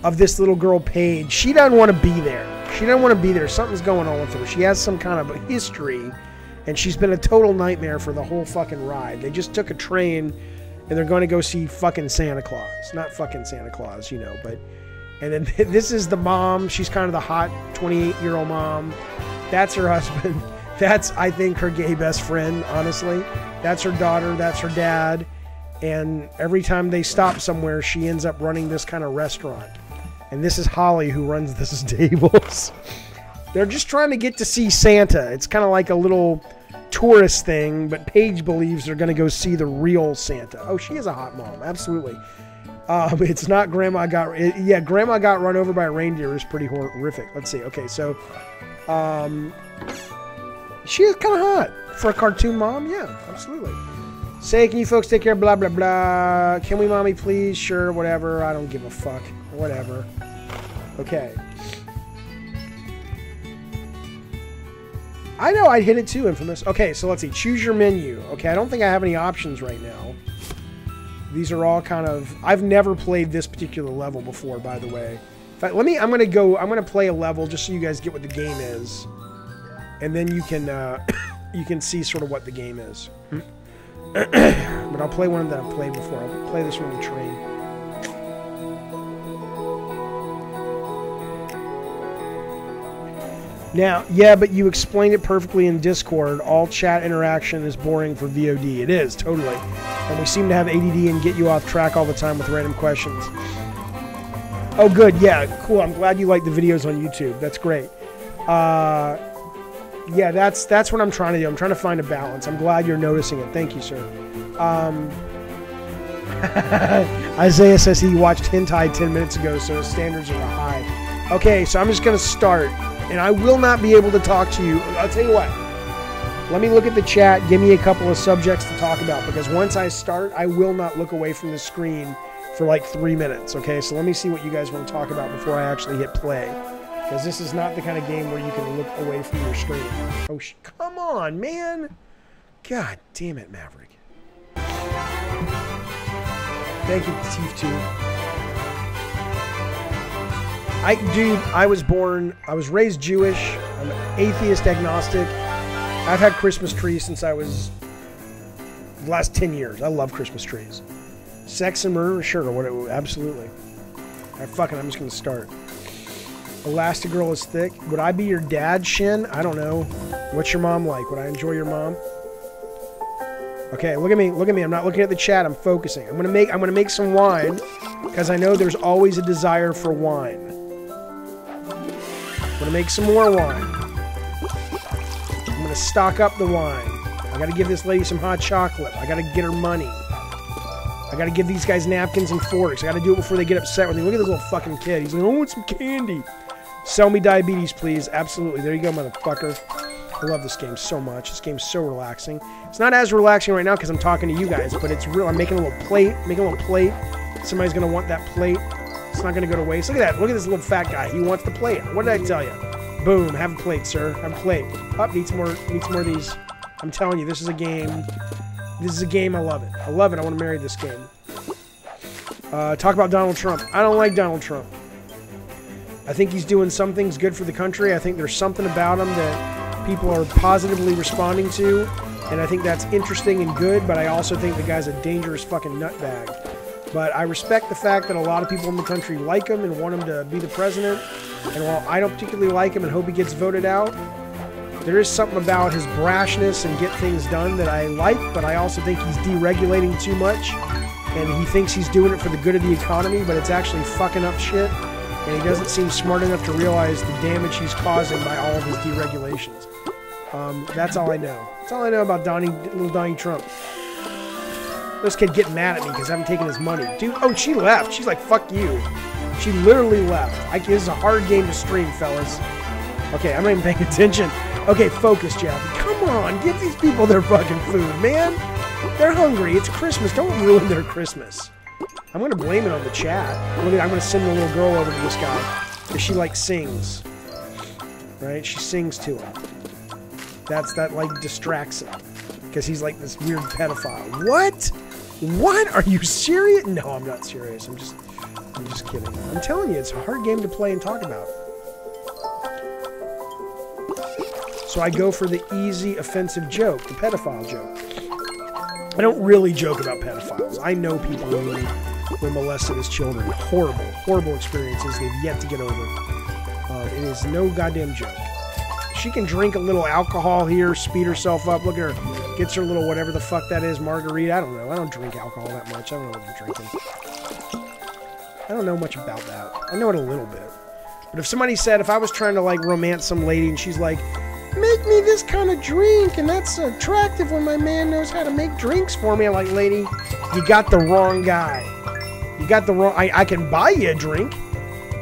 of this little girl, Paige, she doesn't want to be there. She doesn't want to be there. Something's going on with her. She has some kind of a history, and she's been a total nightmare for the whole fucking ride. They just took a train, and they're going to go see fucking Santa Claus. Not fucking Santa Claus, you know, but... And then this is the mom. She's kind of the hot 28-year-old mom. That's her husband. That's, I think, her gay best friend, honestly. That's her daughter. That's her dad. And every time they stop somewhere, she ends up running this kind of restaurant. And this is Holly, who runs this tables. They're just trying to get to see Santa. It's kind of like a little tourist thing, but Paige believes they're going to go see the real Santa. Oh, she is a hot mom. Absolutely. It's not Grandma got... Yeah, Grandma got run over by a reindeer is pretty horrific. Let's see. Okay, so... she is kind of hot. For a cartoon mom, yeah, absolutely. Say, can you folks take care? Blah, blah, blah. Can we, mommy, please? Sure, whatever. I don't give a fuck. Whatever. Okay. I know, I hit it too, Infamous. Okay, so let's see. Choose your menu. Okay, I don't think I have any options right now. These are all kind of... I've never played this particular level before, by the way. In fact, I'm going to play a level just so you guys get what the game is. And then you can you can see sort of what the game is. But I'll play one that I've played before. I'll play this one on the train. Now, yeah, but you explained it perfectly in Discord. All chat interaction is boring for VOD. It is, totally. And we seem to have ADD and get you off track all the time with random questions. Oh, good. Yeah, cool. I'm glad you like the videos on YouTube. That's great. Yeah, that's what I'm trying to do. I'm trying to find a balance. I'm glad you're noticing it. Thank you, sir. Isaiah says he watched hentai 10 minutes ago, so his standards are high. Okay, so I'm just going to start, and I will not be able to talk to you. I'll tell you what. Let me look at the chat. Give me a couple of subjects to talk about, because once I start, I will not look away from the screen for like 3 minutes. Okay, so let me see what you guys want to talk about before I actually hit play. Because this is not the kind of game where you can look away from your screen. Oh, come on, man. God damn it, Maverick. Thank you, Steve, too. Dude, I was raised Jewish. I'm atheist, agnostic. I've had Christmas trees since I was the last 10 years. I love Christmas trees. Sex and murder, sure, whatever, absolutely. I'm just going to start. Elastigirl is thick. Would I be your dad, Shin? I don't know. What's your mom like? Would I enjoy your mom? Okay, look at me. Look at me. I'm not looking at the chat. I'm focusing. I'm gonna make some wine because I know there's always a desire for wine. I'm gonna make some more wine. I'm gonna stock up the wine. I gotta give this lady some hot chocolate. I gotta get her money. I gotta give these guys napkins and forks. I gotta do it before they get upset with me. Look at this little fucking kid. He's like, I want some candy. Sell me diabetes, please. Absolutely. There you go, motherfucker. I love this game so much. This game's so relaxing. It's not as relaxing right now because I'm talking to you guys, but it's real. I'm making a little plate. Somebody's going to want that plate. It's not going to go to waste. Look at that. Look at this little fat guy. He wants the plate. What did I tell you? Boom. Have a plate, sir. Have a plate. Needs more of these. I'm telling you, this is a game. This is a game. I love it. I love it. I want to marry this game. Talk about Donald Trump. I don't like Donald Trump. I think he's doing some things good for the country. I think there's something about him that people are positively responding to, and I think that's interesting and good, but I also think the guy's a dangerous fucking nutbag. But I respect the fact that a lot of people in the country like him and want him to be the president, and while I don't particularly like him and hope he gets voted out, there is something about his brashness and get things done that I like, but I also think he's deregulating too much, and he thinks he's doing it for the good of the economy, but it's actually fucking up shit. And he doesn't seem smart enough to realize the damage he's causing by all of his deregulations. That's all I know. That's all I know about little Donnie Trump. This kid getting mad at me because I haven't taken his money. Dude, oh, she left. She's like, fuck you. She literally left. This is a hard game to stream, fellas. Okay, I'm not even paying attention. Okay, focus, Jaffe. Come on, give these people their fucking food, man. They're hungry. It's Christmas. Don't ruin their Christmas. I'm going to blame it on the chat. Look at, I'm going to send the little girl over to this guy. Because she, like, sings. Right? She sings to him. That, like, distracts him. Because he's, like, this weird pedophile. What? What? Are you serious? No, I'm not serious. I'm just kidding. I'm telling you, it's a hard game to play and talk about. So I go for the easy, offensive joke. The pedophile joke. I don't really joke about pedophiles. I know people who were molested as children. Horrible, horrible experiences they've yet to get over. It is no goddamn joke. She can drink a little alcohol here, speed herself up. Look at her. Gets her little whatever the fuck that is, margarita. I don't know. I don't drink alcohol that much. I don't know what I'm drinking. I don't know much about that. I know it a little bit. But if somebody said, if I was trying to, like, romance some lady and she's like, make me this kind of drink, and that's attractive when my man knows how to make drinks for me. I'm like, lady, you got the wrong guy. You got the wrong... I can buy you a drink.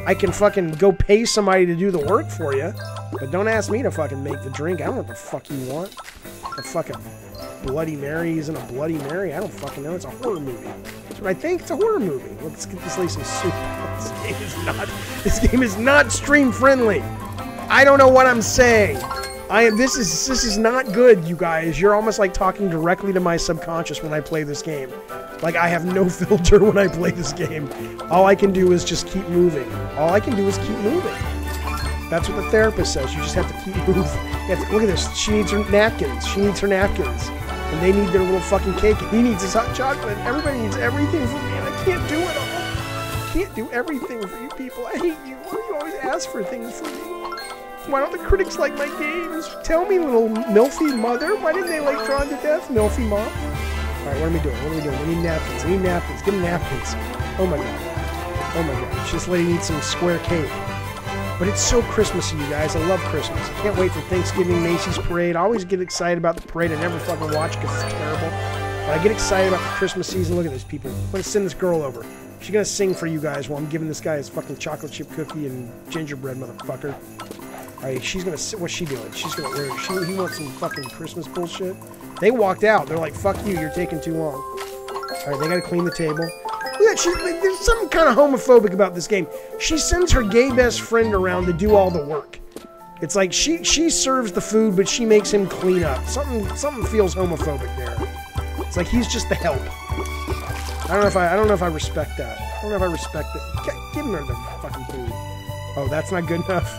I can fucking go pay somebody to do the work for you. But don't ask me to fucking make the drink. I don't know what the fuck you want. A fucking Bloody Mary isn't a Bloody Mary. I don't fucking know. It's a horror movie. That's what I think. It's a horror movie. Let's get this lady some soup. This game is not stream friendly. I don't know what I'm saying. This is not good, you guys. You're almost like talking directly to my subconscious when I play this game. Like, I have no filter when I play this game. All I can do is just keep moving. All I can do is keep moving. That's what the therapist says. You just have to keep moving. Look at this. She needs her napkins. She needs her napkins. And they need their little fucking cake. He needs his hot chocolate. Everybody needs everything from me, and I can't do it all. I can't do everything for you people. I hate you. Why do you always ask for things from me? Why don't the critics like my games? Tell me, little milfy mother. Why didn't they like Drawn to Death, milfy mom? Alright, what are we doing? What are we doing? We need napkins. We need napkins. Give me napkins. Oh my god. Oh my god. This lady needs some square cake. But it's so Christmassy, you guys. I love Christmas. I can't wait for Thanksgiving, Macy's parade. I always get excited about the parade. I never fucking watch because it's terrible. But I get excited about the Christmas season. Look at these people. I'm going to send this girl over. She's going to sing for you guys while I'm giving this guy his fucking chocolate chip cookie and gingerbread, motherfucker. Alright, she's going to... What's she doing? She's going to wear... He wants some fucking Christmas bullshit. They walked out. They're like, fuck you. You're taking too long. Alright, they got to clean the table. Yeah, there's something kind of homophobic about this game. She sends her gay best friend around to do all the work. It's like she serves the food, but she makes him clean up. Something feels homophobic there. It's like he's just the help. I don't know if I respect that. I don't know if I respect it. Give him the fucking food. Oh, that's not good enough.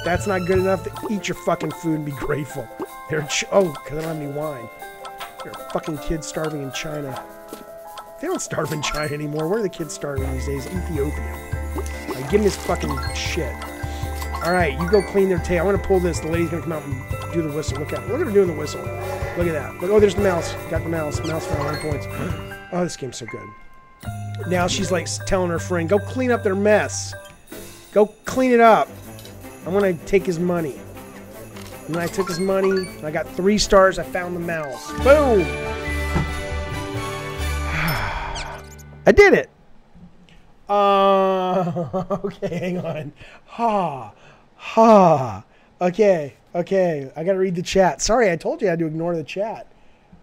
That's not good enough to eat your fucking food and be grateful. Because I don't have any wine. There are fucking kids starving in China. They don't starve in China anymore. Where are the kids starving these days? Ethiopia. Like, give them this fucking shit. Alright, you go clean their tail. I'm going to pull this. The lady's going to come out and do the whistle. Look at her. Look at her doing the whistle. Look at that. Look, oh, there's the mouse. Got the mouse. Mouse found 9 points. Oh, this game's so good. Now she's like telling her friend, go clean up their mess. Go clean it up. I'm going to take his money. And then I took his money. I got 3 stars. I found the mouse. Boom! I did it. Okay, hang on. Okay. I gotta read the chat. Sorry, I told you I had to ignore the chat.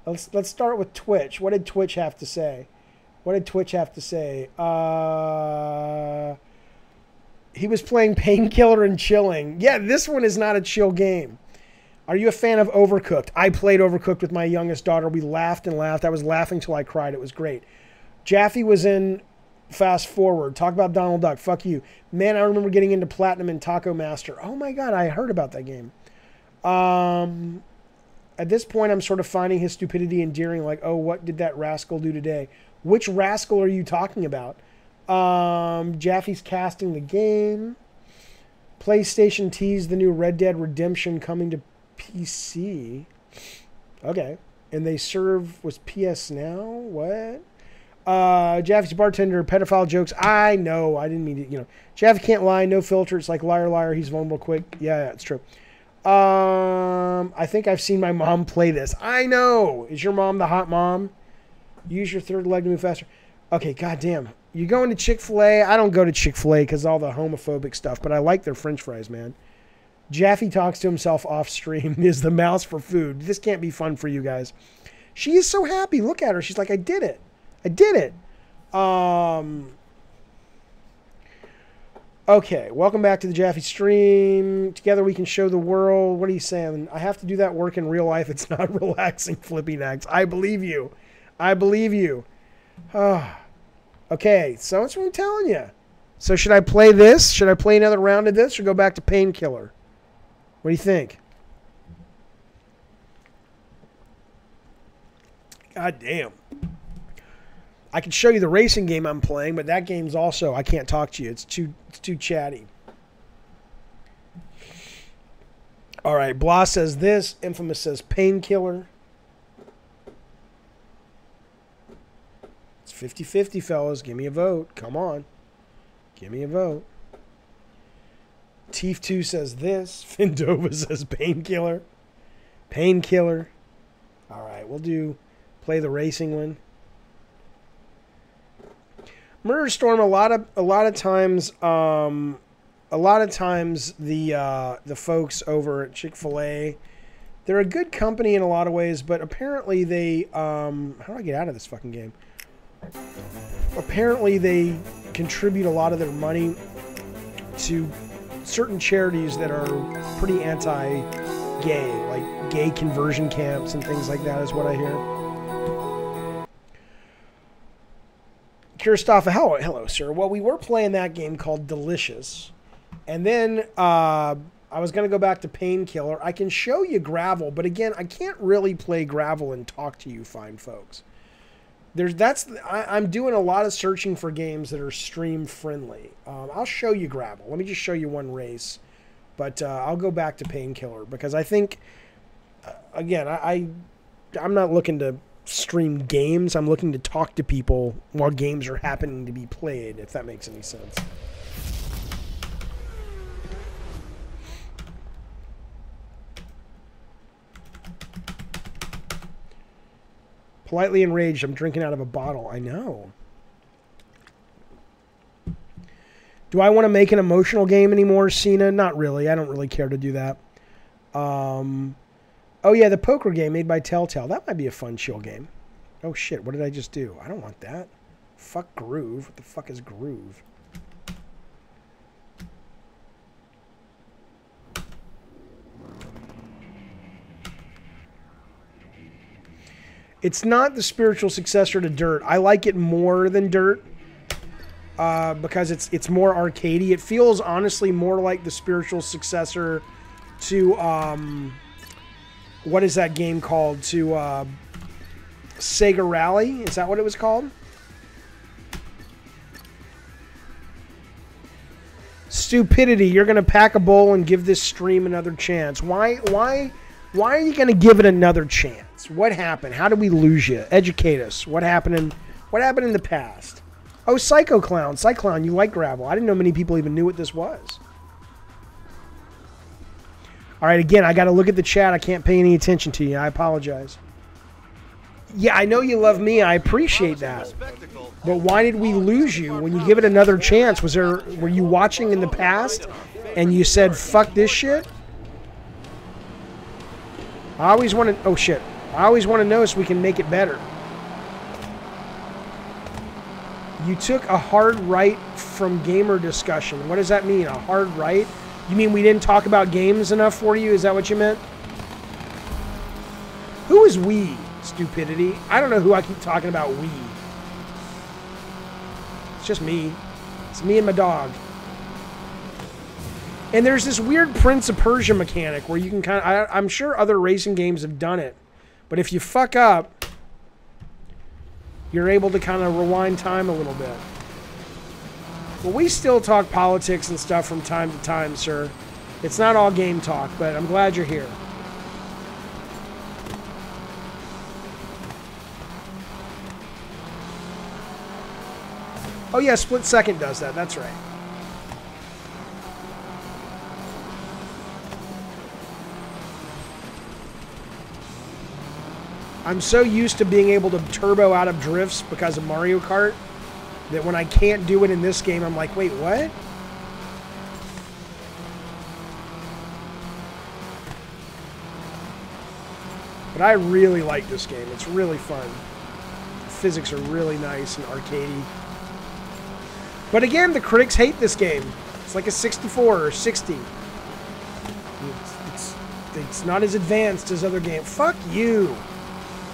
Let's start with Twitch. What did Twitch have to say? He was playing Painkiller and chilling. Yeah, this one is not a chill game. Are you a fan of Overcooked? I played Overcooked with my youngest daughter. We laughed and laughed. I was laughing till I cried. It was great. Jaffe was in Fast Forward. Talk about Donald Duck. Fuck you. Man, I remember getting into Platinum in Taco Master. Oh my God, I heard about that game. At this point, I'm sort of finding his stupidity endearing. Like, oh, what did that rascal do today? Which rascal are you talking about? Jaffe's casting the game. PlayStation teased the new Red Dead Redemption coming to PC. Okay. And they serve... Was PS Now? What? Jaffe's bartender, pedophile jokes. I know. I didn't mean to, Jaffe can't lie. No filter. It's like liar, liar. He's vulnerable quick. Yeah, it's true. I think I've seen my mom play this. I know. Is your mom the hot mom? Use your third leg to move faster. Okay, goddamn. You going to Chick-fil-A? I don't go to Chick-fil-A because all the homophobic stuff, but I like their French fries, man. Jaffe talks to himself off stream. Is the mouse for food? This can't be fun for you guys. She is so happy. Look at her. She's like, I did it. I did it. Okay, welcome back to the Jaffe stream. Together we can show the world. What are you saying? I have to do that work in real life. It's not relaxing, Flippy Nags. I believe you. I believe you. Okay, so that's what I'm telling you. So should I play this? Should I play another round of this or go back to Painkiller? What do you think? God damn. I can show you the racing game I'm playing, but that game's also, I can't talk to you. It's too chatty. All right, Blah says this. Infamous says Painkiller. It's 50-50, fellas. Give me a vote. Come on. Give me a vote. Teef2 says this. Findova says Painkiller. Painkiller. All right, we'll play the racing one. Murder Storm. A lot of times the folks over at Chick-fil-A, they're a good company in a lot of ways, but apparently they how do I get out of this fucking game? Apparently they contribute a lot of their money to certain charities that are pretty anti-gay, like gay conversion camps and things like that is what I hear. Kirstoffa, hello, sir. Well, we were playing that game called Delicious. And then I was going to go back to Painkiller. I can show you Gravel, but again, I can't really play Gravel and talk to you fine folks. I'm doing a lot of searching for games that are stream friendly. I'll show you Gravel. Let me just show you one race. But I'll go back to Painkiller because I think, again, I'm not looking to stream games. I'm looking to talk to people while games are happening to be played, if that makes any sense. Politely enraged, I'm drinking out of a bottle. I know. Do I want to make an emotional game anymore, Cena? Not really. I don't really care to do that. Oh, yeah, the poker game made by Telltale. That might be a fun chill game. Oh, shit. What did I just do? I don't want that. Fuck Groove. What the fuck is Groove? It's not the spiritual successor to Dirt. I like it more than Dirt because it's more arcadey. It feels honestly more like the spiritual successor to what is that game called? To SEGA Rally? Is that what it was called? Stupidity. You're going to pack a bowl and give this stream another chance. Why are you going to give it another chance? What happened? How did we lose you? Educate us. What happened in the past? Oh, Psycho Clown. Cyclown, you like gravel. I didn't know many people even knew what this was. All right, again, I got to look at the chat. I can't pay any attention to you. I apologize. Yeah, I know you love me. I appreciate that. But why did we lose you when you give it another chance? Were you watching in the past and you said, fuck this shit? I always want to... Oh, shit. I always want to know so we can make it better. You took a hard right from gamer discussion. What does that mean? A hard right? You mean we didn't talk about games enough for you? Is that what you meant? Who is we, Stupidity? I don't know who I keep talking about we. It's just me. It's me and my dog. And there's this weird Prince of Persia mechanic where you can kind of... I'm sure other racing games have done it. But if you fuck up, you're able to kind of rewind time a little bit. Well, we still talk politics and stuff from time to time, sir. It's not all game talk, but I'm glad you're here. Oh, yeah, Split Second does that. That's right. I'm so used to being able to turbo out of drifts because of Mario Kart that when I can't do it in this game, I'm like, wait, what? But I really like this game. It's really fun. The physics are really nice and arcadey. But again, the critics hate this game. It's like a 64 or 60. It's not as advanced as other games. Fuck you.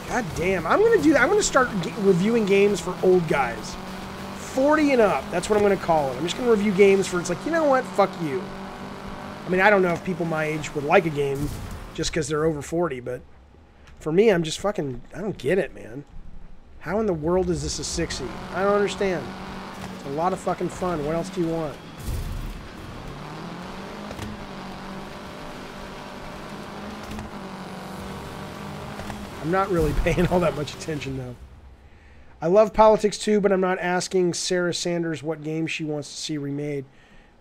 God damn. I'm going to do that. I'm going to start reviewing games for old guys. 40 and up. That's what I'm going to call it. I'm just going to review games for, it's like, you know what? Fuck you. I mean, I don't know if people my age would like a game just because they're over 40, but for me, I'm just fucking, I don't get it, man. How in the world is this a 60? I don't understand. It's a lot of fucking fun. What else do you want? I'm not really paying all that much attention, though. I love politics, too, but I'm not asking Sarah Sanders what game she wants to see remade.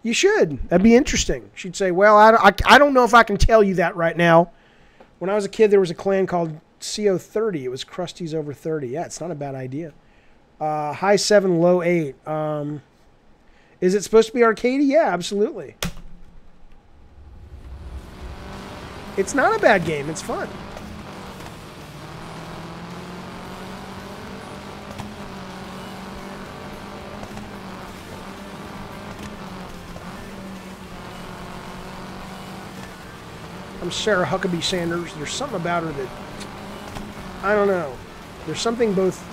You should. That'd be interesting. She'd say, well, I don't know if I can tell you that right now. When I was a kid, there was a clan called CO30. It was Krusty's Over 30. Yeah, it's not a bad idea. High 7, low 8. Is it supposed to be arcadey? Yeah, absolutely. It's not a bad game. It's fun. I'm Sarah Huckabee Sanders. There's something about her that, I don't know. There's something both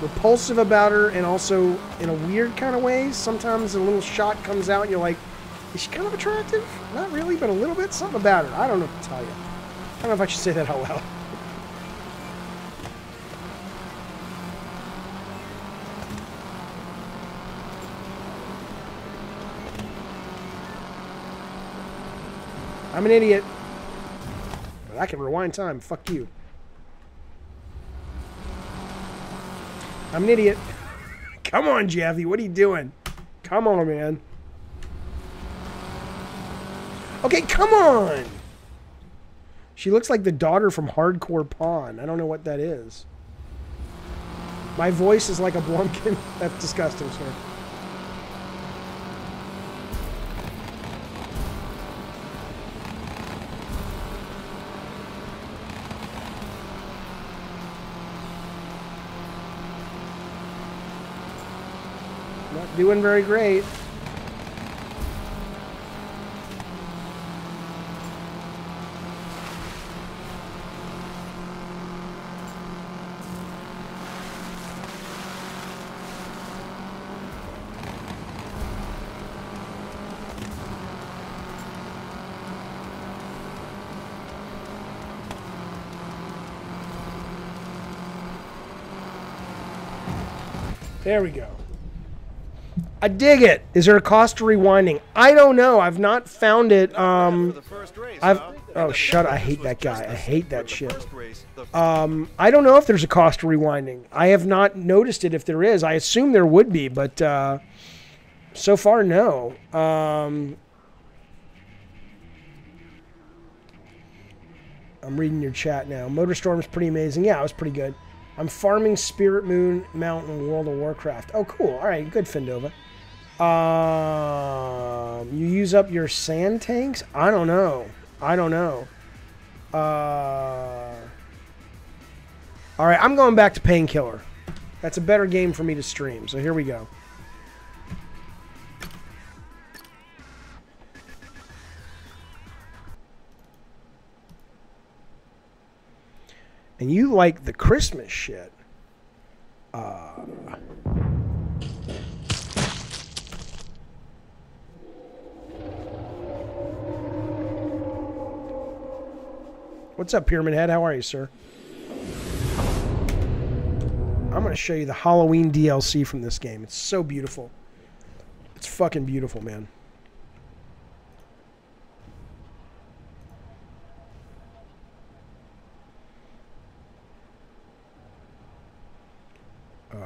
repulsive about her and also in a weird kind of way. Sometimes a little shot comes out and you're like, is she kind of attractive? Not really, but a little bit. Something about her. I don't know what to tell you. I don't know if I should say that out loud. I'm an idiot. But I can rewind time. Fuck you. I'm an idiot. Come on, Jaffe. What are you doing? Come on, man. Okay, come on. She looks like the daughter from Hardcore Pawn. I don't know what that is. My voice is like a blumpkin. That's disgusting, sir. Not doing very great. There we go. I dig it. Is there a cost to rewinding? I don't know. I've not found it. Oh, shut up. I hate that guy. I hate that shit. I don't know if there's a cost to rewinding. I have not noticed it if there is. I assume there would be, but so far, no. I'm reading your chat now. Motorstorm's pretty amazing. Yeah, it was pretty good. I'm farming Spirit Moon Mountain World of Warcraft. Oh, cool. All right, good, Findova. You use up your sand tanks? I don't know. I don't know. All right, I'm going back to Painkiller. That's a better game for me to stream, so here we go. And you like the Christmas shit. What's up, Pyramid Head? How are you, sir? I'm going to show you the Halloween DLC from this game. It's so beautiful. It's fucking beautiful, man.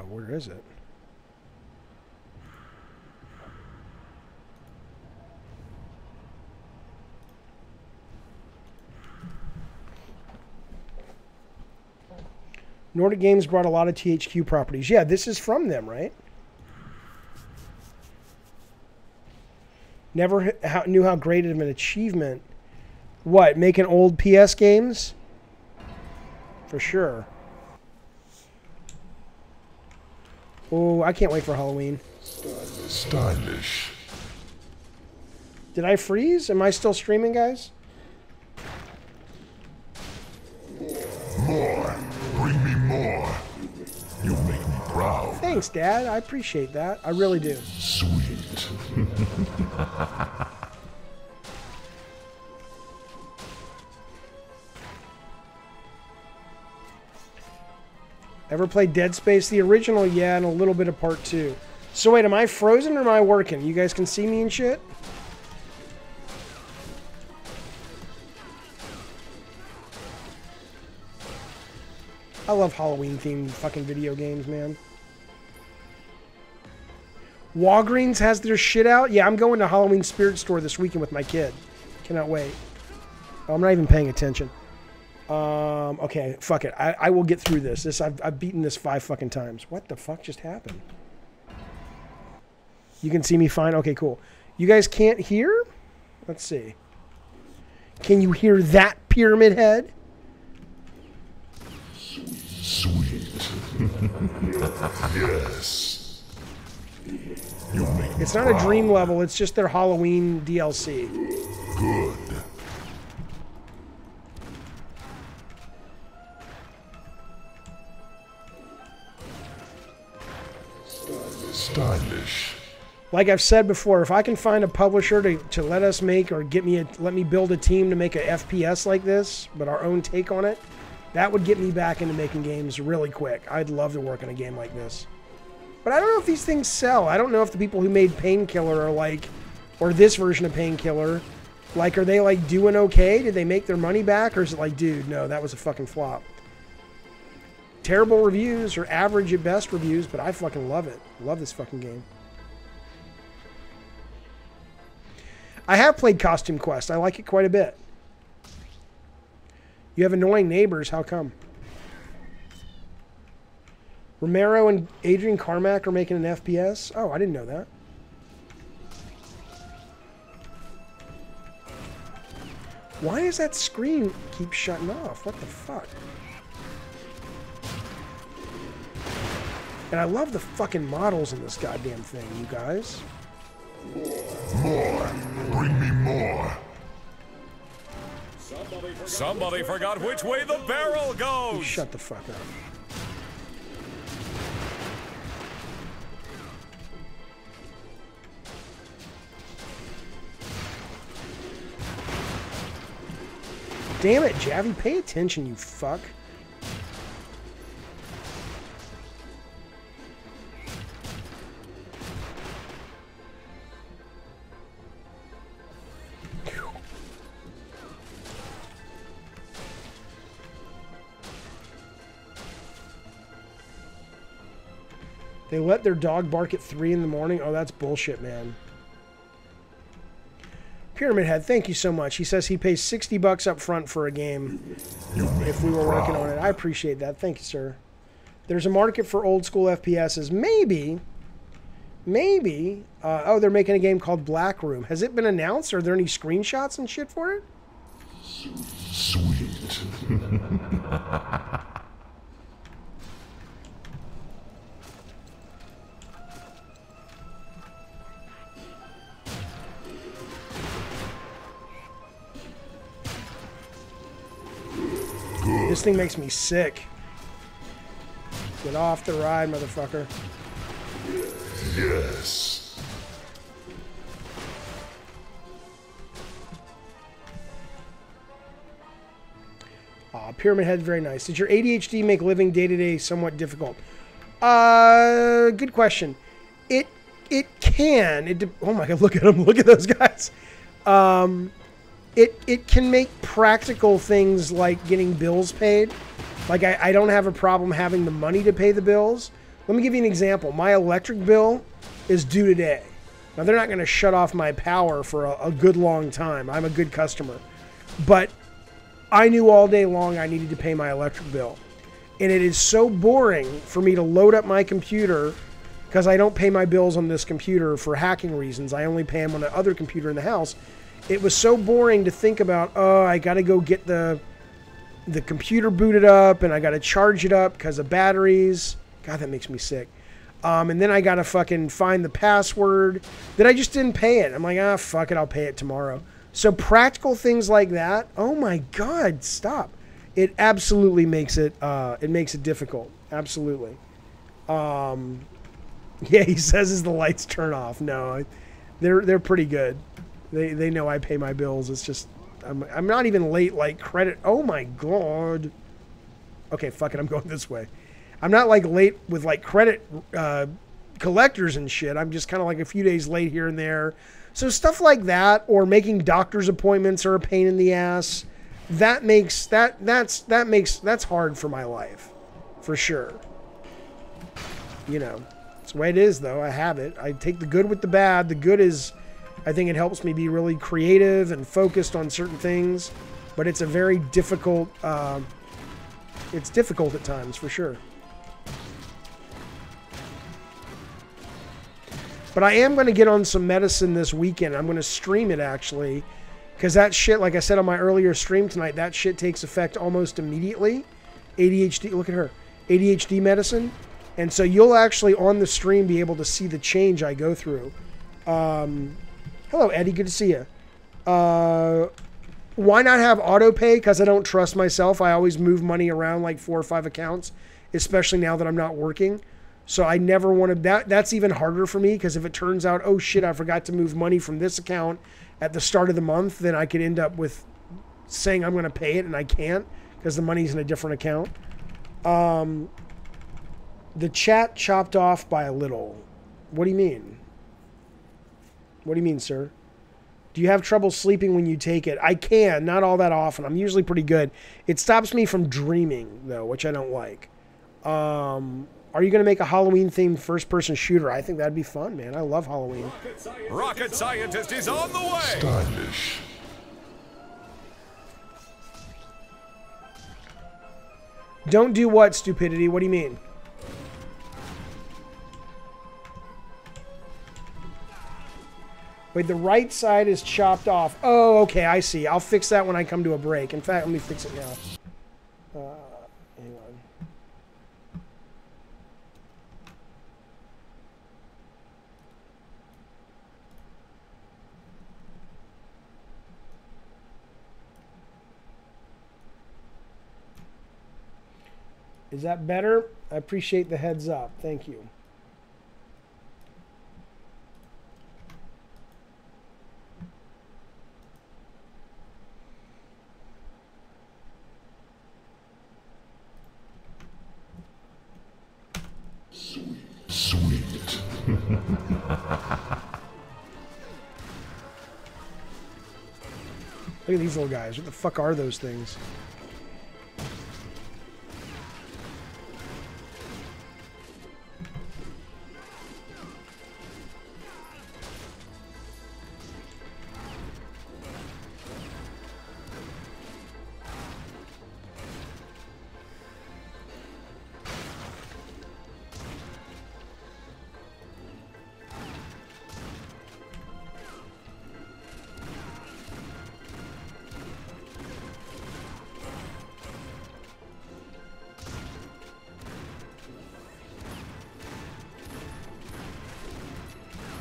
Where is it? Nordic Games brought a lot of THQ properties. Yeah, this is from them, right? Never knew how great of an achievement. What, making old PS games? For sure. Oh, I can't wait for Halloween. Stylish. Did I freeze? Am I still streaming, guys? More. Bring me more. You make me proud. Thanks, Dad. I appreciate that. I really do. Sweet. Ever played Dead Space? The original, yeah, and a little bit of part 2. So wait, am I frozen or am I working? You guys can see me and shit? I love Halloween-themed fucking video games, man. Walgreens has their shit out? Yeah, I'm going to Halloween Spirit Store this weekend with my kid. Cannot wait. Oh, I'm not even paying attention. Okay, fuck it. I will get through this. I've beaten this 5 fucking times. What the fuck just happened? You can see me fine? Okay, cool. You guys can't hear? Let's see. Can you hear that, Pyramid Head? Sweet. Yes. You make me It's not proud. a dream level. It's just their Halloween DLC. Good. Stylish. Like I've said before, if I can find a publisher to let us make or let me build a team to make a FPS like this, but our own take on it, that would get me back into making games really quick. I'd love to work on a game like this. But I don't know if these things sell. I don't know if the people who made Painkiller are like, or this version of Painkiller, like, are they like doing okay? Did they make their money back? Or is it like, dude, no, that was a fucking flop. Terrible reviews or average at best reviews, but I fucking love it. Love this fucking game. I have played Costume Quest. I like it quite a bit. You have annoying neighbors. How come? Romero and Adrian Carmack are making an FPS? Oh, I didn't know that. Why does that screen keep shutting off? What the fuck? And I love the fucking models in this goddamn thing, you guys. More. Bring me more. Somebody forgot which way the barrel goes. You shut the fuck up. Damn it, Jaffe, pay attention, you fuck. They let their dog bark at 3 in the morning? Oh, that's bullshit, man. Pyramid Head, thank you so much. He says he pays $60 up front for a game if we were working on it. I appreciate that. Thank you, sir. There's a market for old school FPSs. Maybe. Oh, they're making a game called Black Room. Has it been announced? Are there any screenshots and shit for it? Sweet. This thing makes me sick. Get off the ride, motherfucker. Yes. Pyramid Head, very nice. Did your ADHD make living day-to-day somewhat difficult? Good question. It can. Oh my god, look at them. Look at those guys. It can make practical things like getting bills paid. Like, I don't have a problem having the money to pay the bills. Let me give you an example. My electric bill is due today. Now, they're not going to shut off my power for a good long time. I'm a good customer. But I knew all day long I needed to pay my electric bill. And it is so boring for me to load up my computer because I don't pay my bills on this computer for hacking reasons. I only pay them on the other computer in the house. It was so boring to think about, oh, I got to go get the computer booted up and I got to charge it up because of batteries. God, that makes me sick. And then I got to fucking find the password. Then I just didn't pay it. I'm like, ah, fuck it, I'll pay it tomorrow. So practical things like that, oh my God, stop. It absolutely makes it difficult. Absolutely. Yeah, he says as the lights turn off. No, they're pretty good. They know I pay my bills. It's just I'm not even late like credit. Oh my God. Okay, fuck it. I'm going this way. I'm not like late with like credit collectors and shit. I'm just kind of like a few days late here and there. So stuff like that, or making doctor's appointments are a pain in the ass. That's hard for my life, for sure. You know, it's the way it is though. I have it. I take the good with the bad. The good is, I think it helps me be really creative and focused on certain things, but it's a very difficult, it's difficult at times, for sure. But I am going to get on some medicine this weekend. I'm going to stream it, actually, because that shit, like I said on my earlier stream tonight, that shit takes effect almost immediately. ADHD, look at her, ADHD medicine. And so you'll actually, on the stream, be able to see the change I go through. Hello, Eddie. Good to see you. Why not have auto pay? Because I don't trust myself. I always move money around like 4 or 5 accounts, especially now that I'm not working. So I never wanted that. That's even harder for me because if it turns out, oh shit, I forgot to move money from this account at the start of the month, then I could end up with saying I'm going to pay it and I can't because the money's in a different account. The chat chopped off by a little. What do you mean? What do you mean, sir? Do you have trouble sleeping when you take it? I can, not all that often. I'm usually pretty good. It stops me from dreaming, though, which I don't like. Are you going to make a Halloween-themed first-person shooter? I think that'd be fun, man. I love Halloween. Rocket Scientist is on the way! Stylish. Don't do what, stupidity? What do you mean? Wait, the right side is chopped off. Oh, okay, I see. I'll fix that when I come to a break. In fact, let me fix it now. Hang on. Is that better? I appreciate the heads up. Thank you. Sweet. Look at these little guys. What the fuck are those things?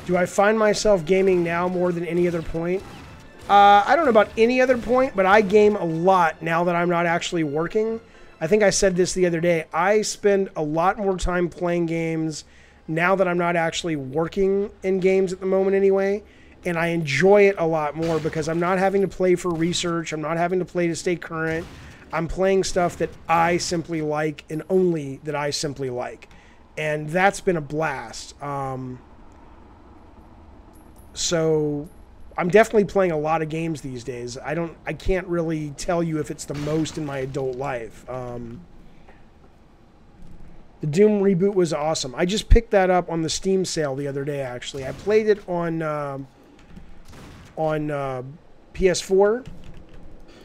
Do I find myself gaming now more than any other point? I don't know about any other point, but I game a lot now that I'm not actually working. I think I said this the other day. I spend a lot more time playing games now that I'm not actually working in games at the moment anyway. And I enjoy it a lot more because I'm not having to play for research. I'm not having to play to stay current. I'm playing stuff that I simply like and only that I simply like. And that's been a blast. So I'm definitely playing a lot of games these days. I can't really tell you if it's the most in my adult life. The Doom reboot was awesome. I just picked that up on the Steam sale the other day, actually. I played it on PS4,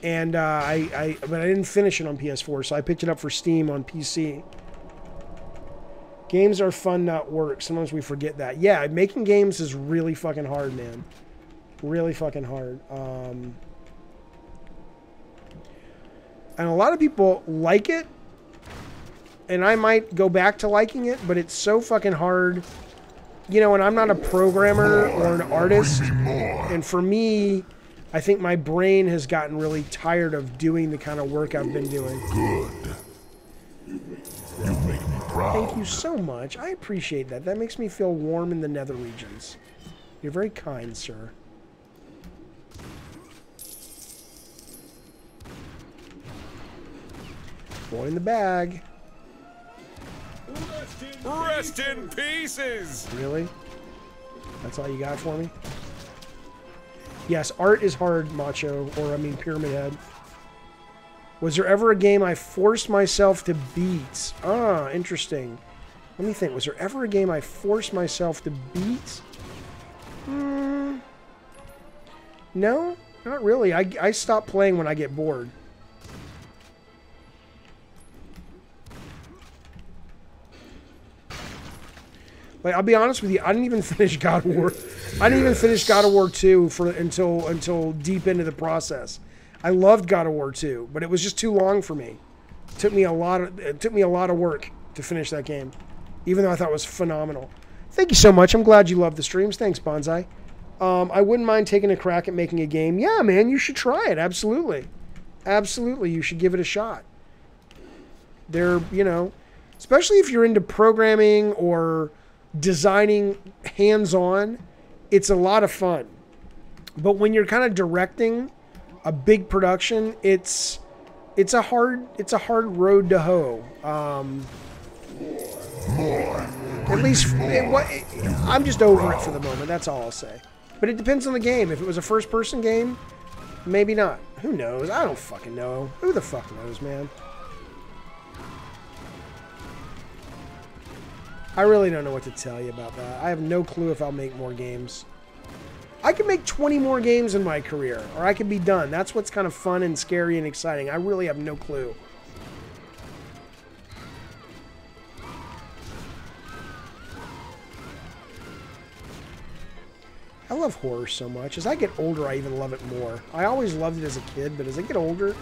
and but I didn't finish it on PS4, so I picked it up for Steam on PC. Games are fun, not work. Sometimes we forget that. Yeah, making games is really fucking hard, man. Really fucking hard. And a lot of people like it, and I might go back to liking it, but it's so fucking hard. You know, and I'm not a programmer or an artist, and for me, I think my brain has gotten really tired of doing the kind of work I've been doing. Good. You make me proud. Thank you so much. I appreciate that. That makes me feel warm in the nether regions. You're very kind, sir. Boy in the bag. Rest in pieces! Really? That's all you got for me? Yes, art is hard, Macho, or I mean Pyramid Head. Was there ever a game I forced myself to beat? Ah, interesting. Let me think. Was there ever a game I forced myself to beat? No, not really. I stop playing when I get bored. Like, I'll be honest with you, I didn't even finish God of War. I didn't even finish God of War 2 until deep into the process. I loved God of War 2, but it was just too long for me. It took me a lot of work to finish that game, even though I thought it was phenomenal. Thank you so much. I'm glad you love the streams. Thanks, Bonsai. I wouldn't mind taking a crack at making a game. Yeah, man, you should try it. Absolutely. Absolutely, you should give it a shot. They're, you know, especially if you're into programming or designing hands-on, it's a lot of fun. But when you're kind of directing a big production, it's a hard road to hoe. At least I'm just over it for the moment. That's all I'll say. But it depends on the game. If it was a first-person game, maybe not. Who knows? I don't fucking know. Who the fuck knows, man? I really don't know what to tell you about that. I have no clue if I'll make more games. I could make 20 more games in my career, or I could be done. That's what's kind of fun and scary and exciting. I really have no clue. love horror so much. As I get older, I even love it more. I always loved it as a kid, but as I get older,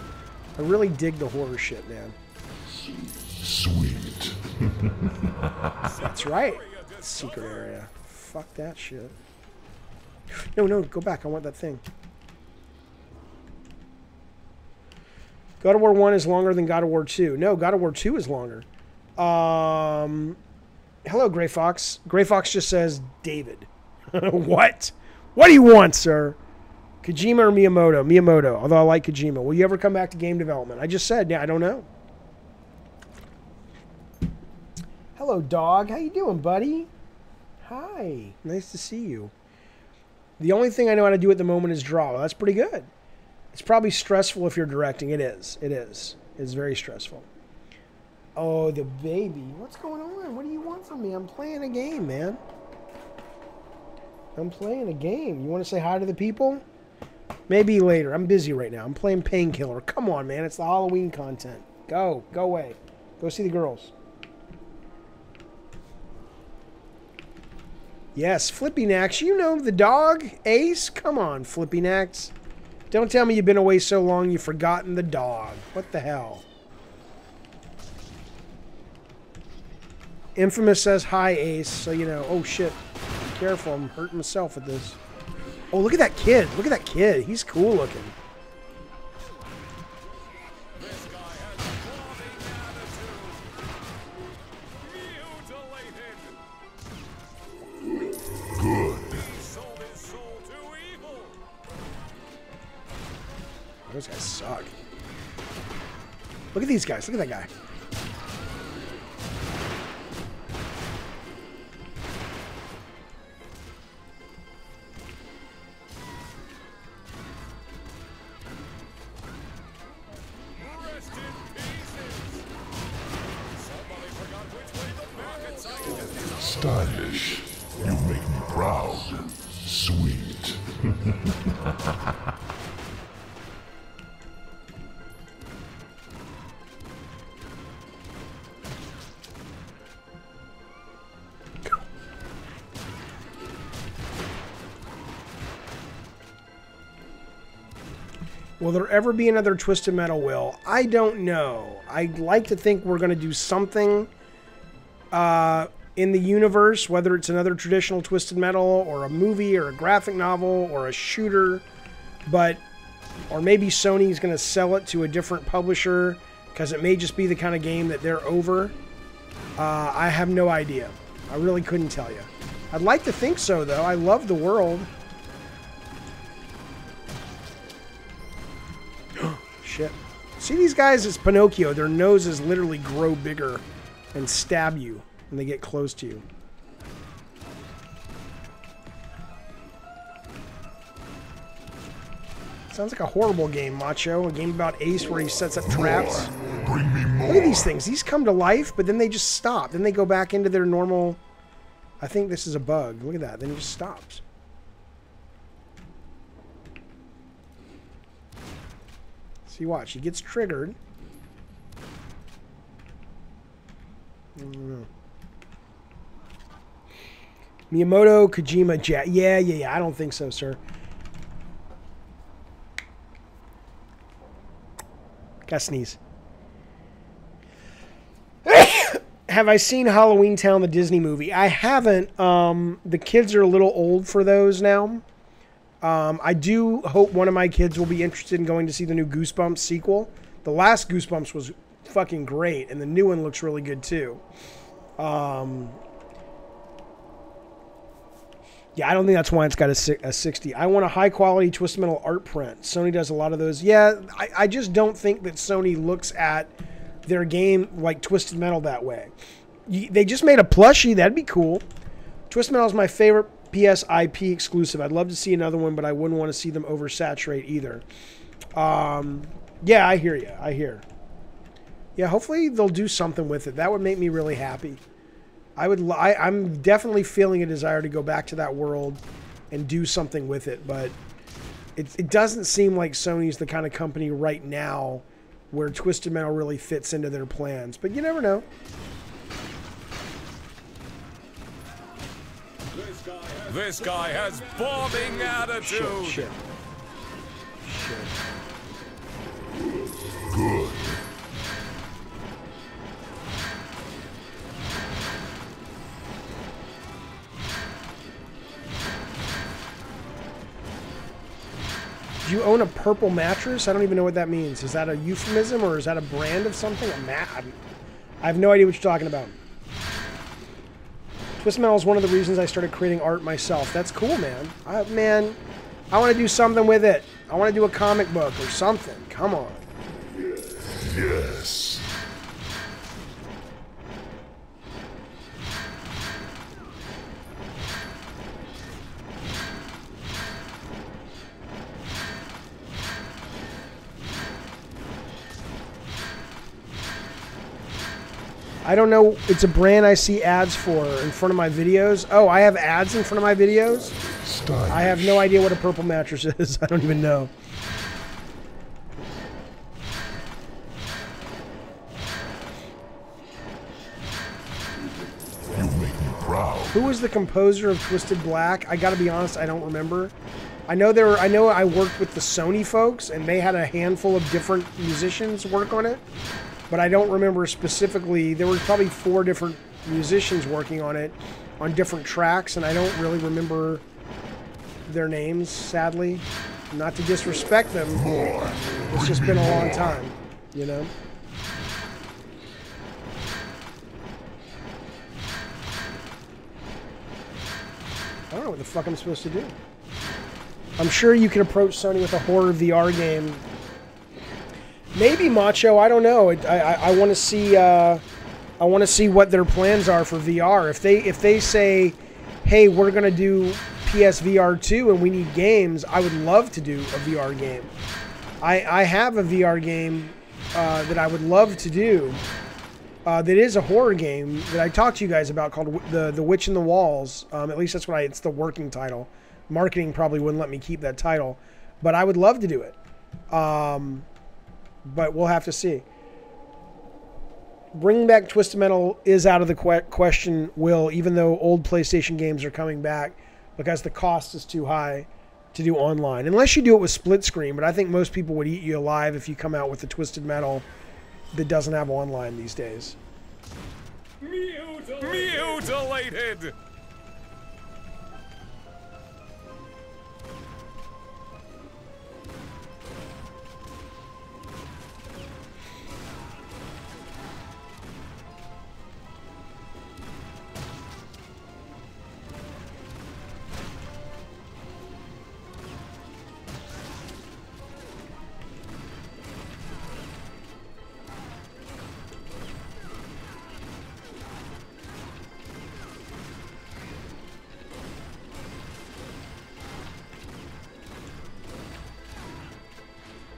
I really dig the horror shit, man. Sweet. That's right. Secret area. Fuck that shit. No, no, go back. I want that thing. God of War 1 is longer than God of War 2. No, God of War 2 is longer. Hello, Gray Fox. Gray Fox just says, David. What? What do you want, sir? Kojima or Miyamoto? Miyamoto, although I like Kojima. Will you ever come back to game development? I just said, yeah, I don't know. Hello, dog. How you doing, buddy? Hi. Nice to see you. The only thing I know how to do at the moment is draw. Well, that's pretty good. It's probably stressful if you're directing. It is. It is. It's very stressful. Oh, the baby. What's going on? What do you want from me? I'm playing a game, man. I'm playing a game. You want to say hi to the people? Maybe later. I'm busy right now. I'm playing Painkiller. Come on, man. It's the Halloween content. Go. Go away. Go see the girls. Yes, Flippy Nax. You know the dog, Ace? Come on, Flippy Nax. Don't tell me you've been away so long you've forgotten the dog. What the hell? Infamous says hi, Ace, so you know. Oh, shit. Be careful. I'm hurting myself with this. Oh, look at that kid. Look at that kid. He's cool looking. Those guys suck. Look at these guys. Look at that guy. Stylish. You make me proud. Sweet. Will there ever be another Twisted Metal, Will? I don't know. I'd like to think we're going to do something in the universe, whether it's another traditional Twisted Metal or a movie or a graphic novel or a shooter, or maybe Sony's going to sell it to a different publisher because it may just be the kind of game that they're over. I have no idea. I really couldn't tell you. I'd like to think so, though. I love the world. Shit. See these guys as Pinocchio. Their noses literally grow bigger and stab you when they get close to you. Sounds like a horrible game, Macho. A game about Ace where he sets up traps. Bring me more. Look at these things. These come to life, but then they just stop. Then they go back into their normal... I think this is a bug. Look at that. Then it just stops. See, watch. He gets triggered. I don't know. Miyamoto, Kojima, yeah. I don't think so, sir. Gotta sneeze. Have I seen Halloween Town, the Disney movie? I haven't. The kids are a little old for those now. I do hope one of my kids will be interested in going to see the new Goosebumps sequel. The last Goosebumps was fucking great, and the new one looks really good too. Yeah, I don't think that's why it's got a 60. I want a high-quality Twisted Metal art print. Sony does a lot of those. Yeah, I just don't think that Sony looks at their game like Twisted Metal that way. They just made a plushie. That'd be cool. Twisted Metal is my favorite PS IP exclusive. I'd love to see another one, but I wouldn't want to see them oversaturate either. Yeah, I hear you. I hear. Yeah, hopefully they'll do something with it. That would make me really happy. I'm definitely feeling a desire to go back to that world and do something with it, but it doesn't seem like Sony's the kind of company right now where Twisted Metal really fits into their plans. But you never know. This This guy has bombing attitude. Shit. Good. Do you own a purple mattress? I don't even know what that means. Is that a euphemism or is that a brand of something? I have no idea what you're talking about. Twisted Metal is one of the reasons I started creating art myself. That's cool, man. I want to do something with it. I want to do a comic book or something. Come on. Yes. I don't know. It's a brand I see ads for in front of my videos. Oh, I have ads in front of my videos? Stylish. I have no idea what a purple mattress is. I don't even know. You make me proud. Who was the composer of Twisted Black? I gotta be honest, I don't remember. I know I worked with the Sony folks and they had a handful of different musicians work on it. But I don't remember specifically. There were probably 4 different musicians working on it on different tracks, and I don't really remember their names, sadly. Not to disrespect them. It's just been a long time, you know? I don't know what the fuck I'm supposed to do. I'm sure you can approach Sony with a horror VR game. Maybe, Macho. I don't know. I want to see. I want to see what their plans are for VR. If they say, "Hey, we're gonna do PSVR 2 and we need games," I would love to do a VR game. I have a VR game that I would love to do. That is a horror game that I talked to you guys about called the Witch in the Walls. At least that's what it's the working title. Marketing probably wouldn't let me keep that title, but I would love to do it. But we'll have to see. Bringing back Twisted Metal is out of the question, Will, even though old PlayStation games are coming back because the cost is too high to do online. Unless you do it with split screen, but I think most people would eat you alive if you come out with the Twisted Metal that doesn't have online these days. Mutilated!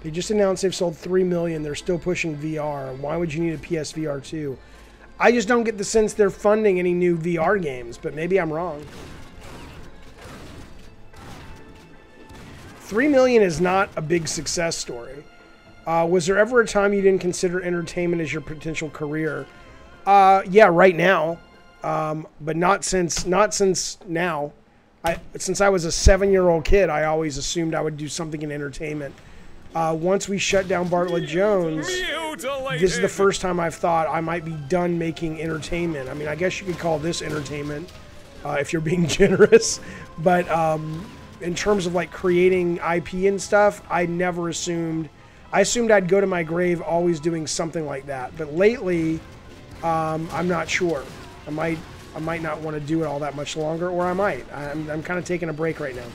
They just announced they've sold 3 million. They're still pushing VR. Why would you need a PSVR 2? I just don't get the sense they're funding any new VR games, but maybe I'm wrong. 3 million is not a big success story. Was there ever a time you didn't consider entertainment as your potential career? Yeah, right now. But not since now. Since I was a 7-year-old kid, I always assumed I would do something in entertainment. Once we shut down Bartlett Jones, this is the first time I've thought I might be done making entertainment. I mean, I guess you could call this entertainment if you're being generous. But in terms of like creating IP and stuff, I never assumed. I assumed I'd go to my grave always doing something like that. But lately, I'm not sure. I might not want to do it all that much longer, or I might. I'm kind of taking a break right now.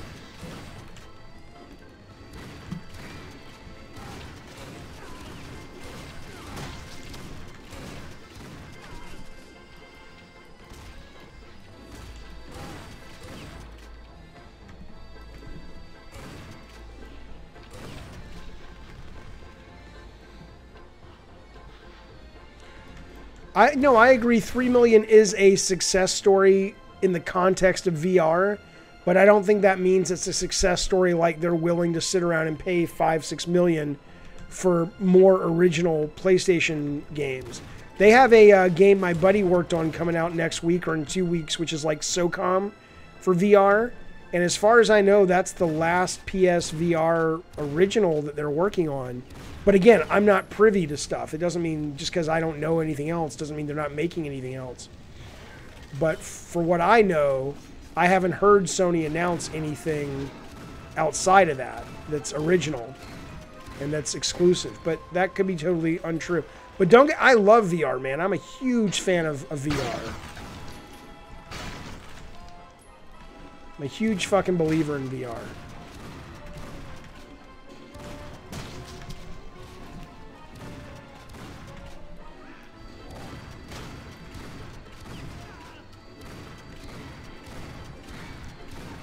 I agree 3 million is a success story in the context of VR, but I don't think that means it's a success story like they're willing to sit around and pay 5-6 million for more original PlayStation games. They have a game my buddy worked on coming out next week or in 2 weeks, which is like SOCOM for VR. And as far as I know, that's the last PSVR original that they're working on. But again, I'm not privy to stuff. It doesn't mean just because I don't know anything else doesn't mean they're not making anything else. But for what I know, I haven't heard Sony announce anything outside of that that's original and that's exclusive. But that could be totally untrue. But I love VR, man. I'm a huge fan of VR. I'm a huge fucking believer in VR.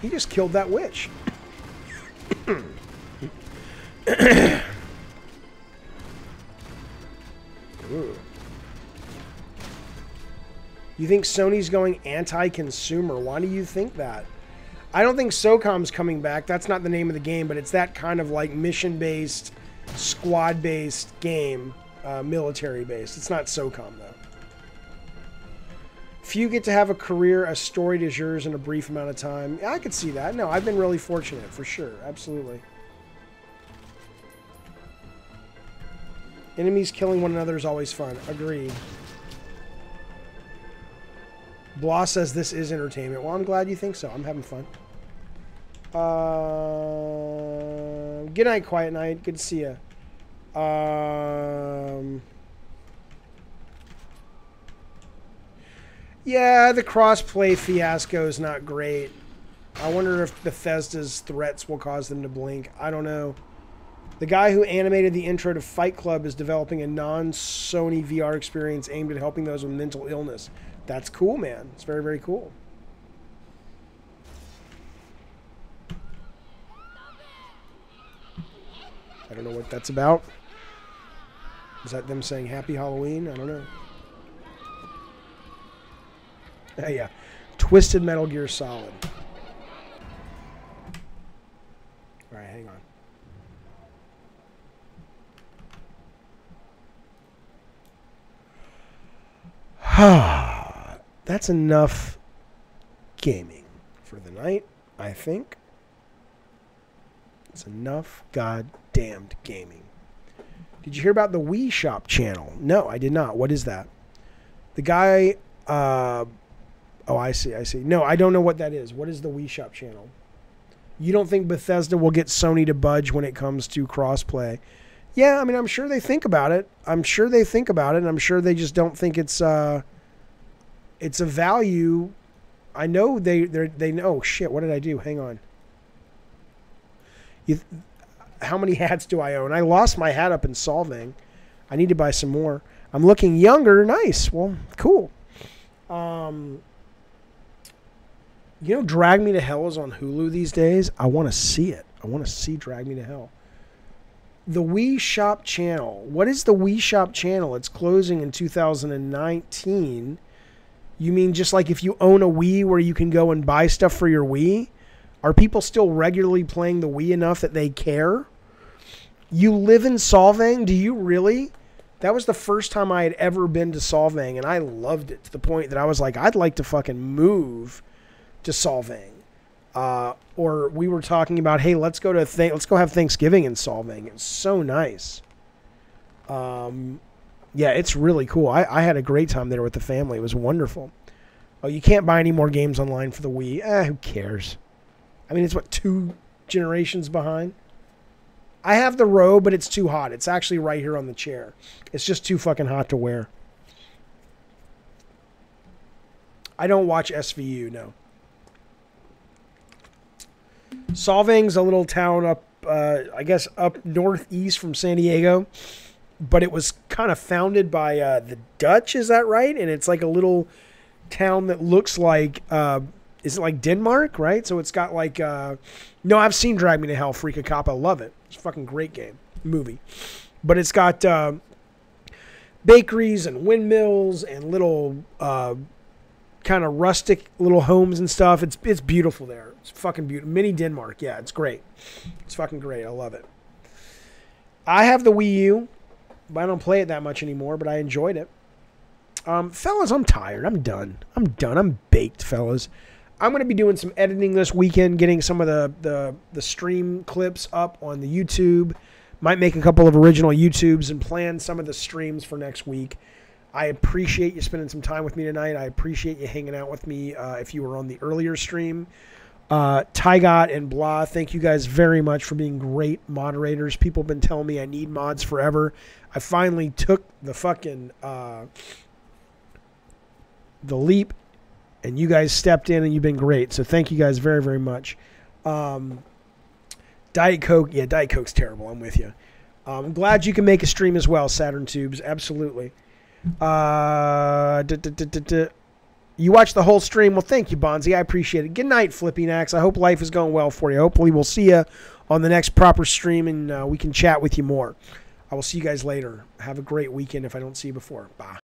He just killed that witch. Ooh. You think Sony's going anti-consumer? Why do you think that? I don't think SOCOM's coming back. That's not the name of the game, but it's that kind of like mission-based, squad-based game, military-based. It's not SOCOM, though. Few get to have a career as storied as yours in a brief amount of time. I could see that. No, I've been really fortunate, for sure. Absolutely. Enemies killing one another is always fun. Agreed. Blah says this is entertainment. Well, I'm glad you think so. I'm having fun. Good night, Quiet Night. Good to see you. Yeah, the crossplay fiasco is not great. I wonder if Bethesda's threats will cause them to blink. I don't know. The guy who animated the intro to Fight Club is developing a non-Sony VR experience aimed at helping those with mental illness. That's cool, man. It's very, very cool. I don't know what that's about. Is that them saying Happy Halloween? I don't know. Yeah. Twisted Metal Gear Solid. All right, hang on. That's enough gaming for the night, I think. It's enough goddamned gaming. Did you hear about the Wii Shop channel? No, I did not. What is that? The guy... oh, I see. No, I don't know what that is. What is the Wii Shop channel? You don't think Bethesda will get Sony to budge when it comes to crossplay? Yeah, I mean, I'm sure they think about it. I'm sure they think about it, and I'm sure they just don't think it's a value. I know they know. Oh, shit, what did I do? Hang on. How many hats do I own? I lost my hat up in Solvang. I need to buy some more. I'm looking younger. Nice. Well, cool. You know, Drag Me to Hell is on Hulu these days. I want to see it. I want to see Drag Me to Hell. The Wii Shop channel. What is the Wii Shop channel? It's closing in 2019. You mean just like if you own a Wii where you can go and buy stuff for your Wii? Are people still regularly playing the Wii enough that they care? You live in Solvang? Do you really? That was the first time I had ever been to Solvang, and I loved it to the point that I was like, I'd like to fucking move to Solvang. Or we were talking about, hey, let's go have Thanksgiving in Solvang. It's so nice. Yeah, it's really cool. I had a great time there with the family. It was wonderful. Oh, you can't buy any more games online for the Wii. Who cares? I mean, it's what, 2 generations behind? I have the robe, but it's too hot. It's actually right here on the chair. It's just too fucking hot to wear. I don't watch SVU, no. Solvang's a little town up, I guess, up northeast from San Diego. But it was kind of founded by the Dutch, is that right? And it's like a little town that looks like... is it like Denmark, right? So it's got like... no, I've seen Drag Me to Hell, Freaka Cop. I love it. It's a fucking great movie. But it's got bakeries and windmills and little kind of rustic little homes and stuff. It's beautiful there. It's fucking beautiful. Mini Denmark. Yeah, it's great. It's fucking great. I love it. I have the Wii U, but I don't play it that much anymore, but I enjoyed it. Fellas, I'm tired. I'm done. I'm baked, fellas. I'm going to be doing some editing this weekend, getting some of the stream clips up on the YouTube. Might make a couple of original YouTubes and plan some of the streams for next week. I appreciate you spending some time with me tonight. I appreciate you hanging out with me if you were on the earlier stream. Tygot and Blah, thank you guys very much for being great moderators. People have been telling me I need mods forever. I finally took the fucking the leap, and you guys stepped in and you've been great. So thank you guys very, very much. Diet Coke, yeah, Diet Coke's terrible. I'm with you. I'm glad you can make a stream as well, Saturn Tubes. Absolutely. You watched the whole stream. Well, thank you, Bonzi. I appreciate it. Good night, Flipping Axe. I hope life is going well for you. Hopefully we'll see you on the next proper stream, and we can chat with you more. I will see you guys later. Have a great weekend if I don't see you before. Bye.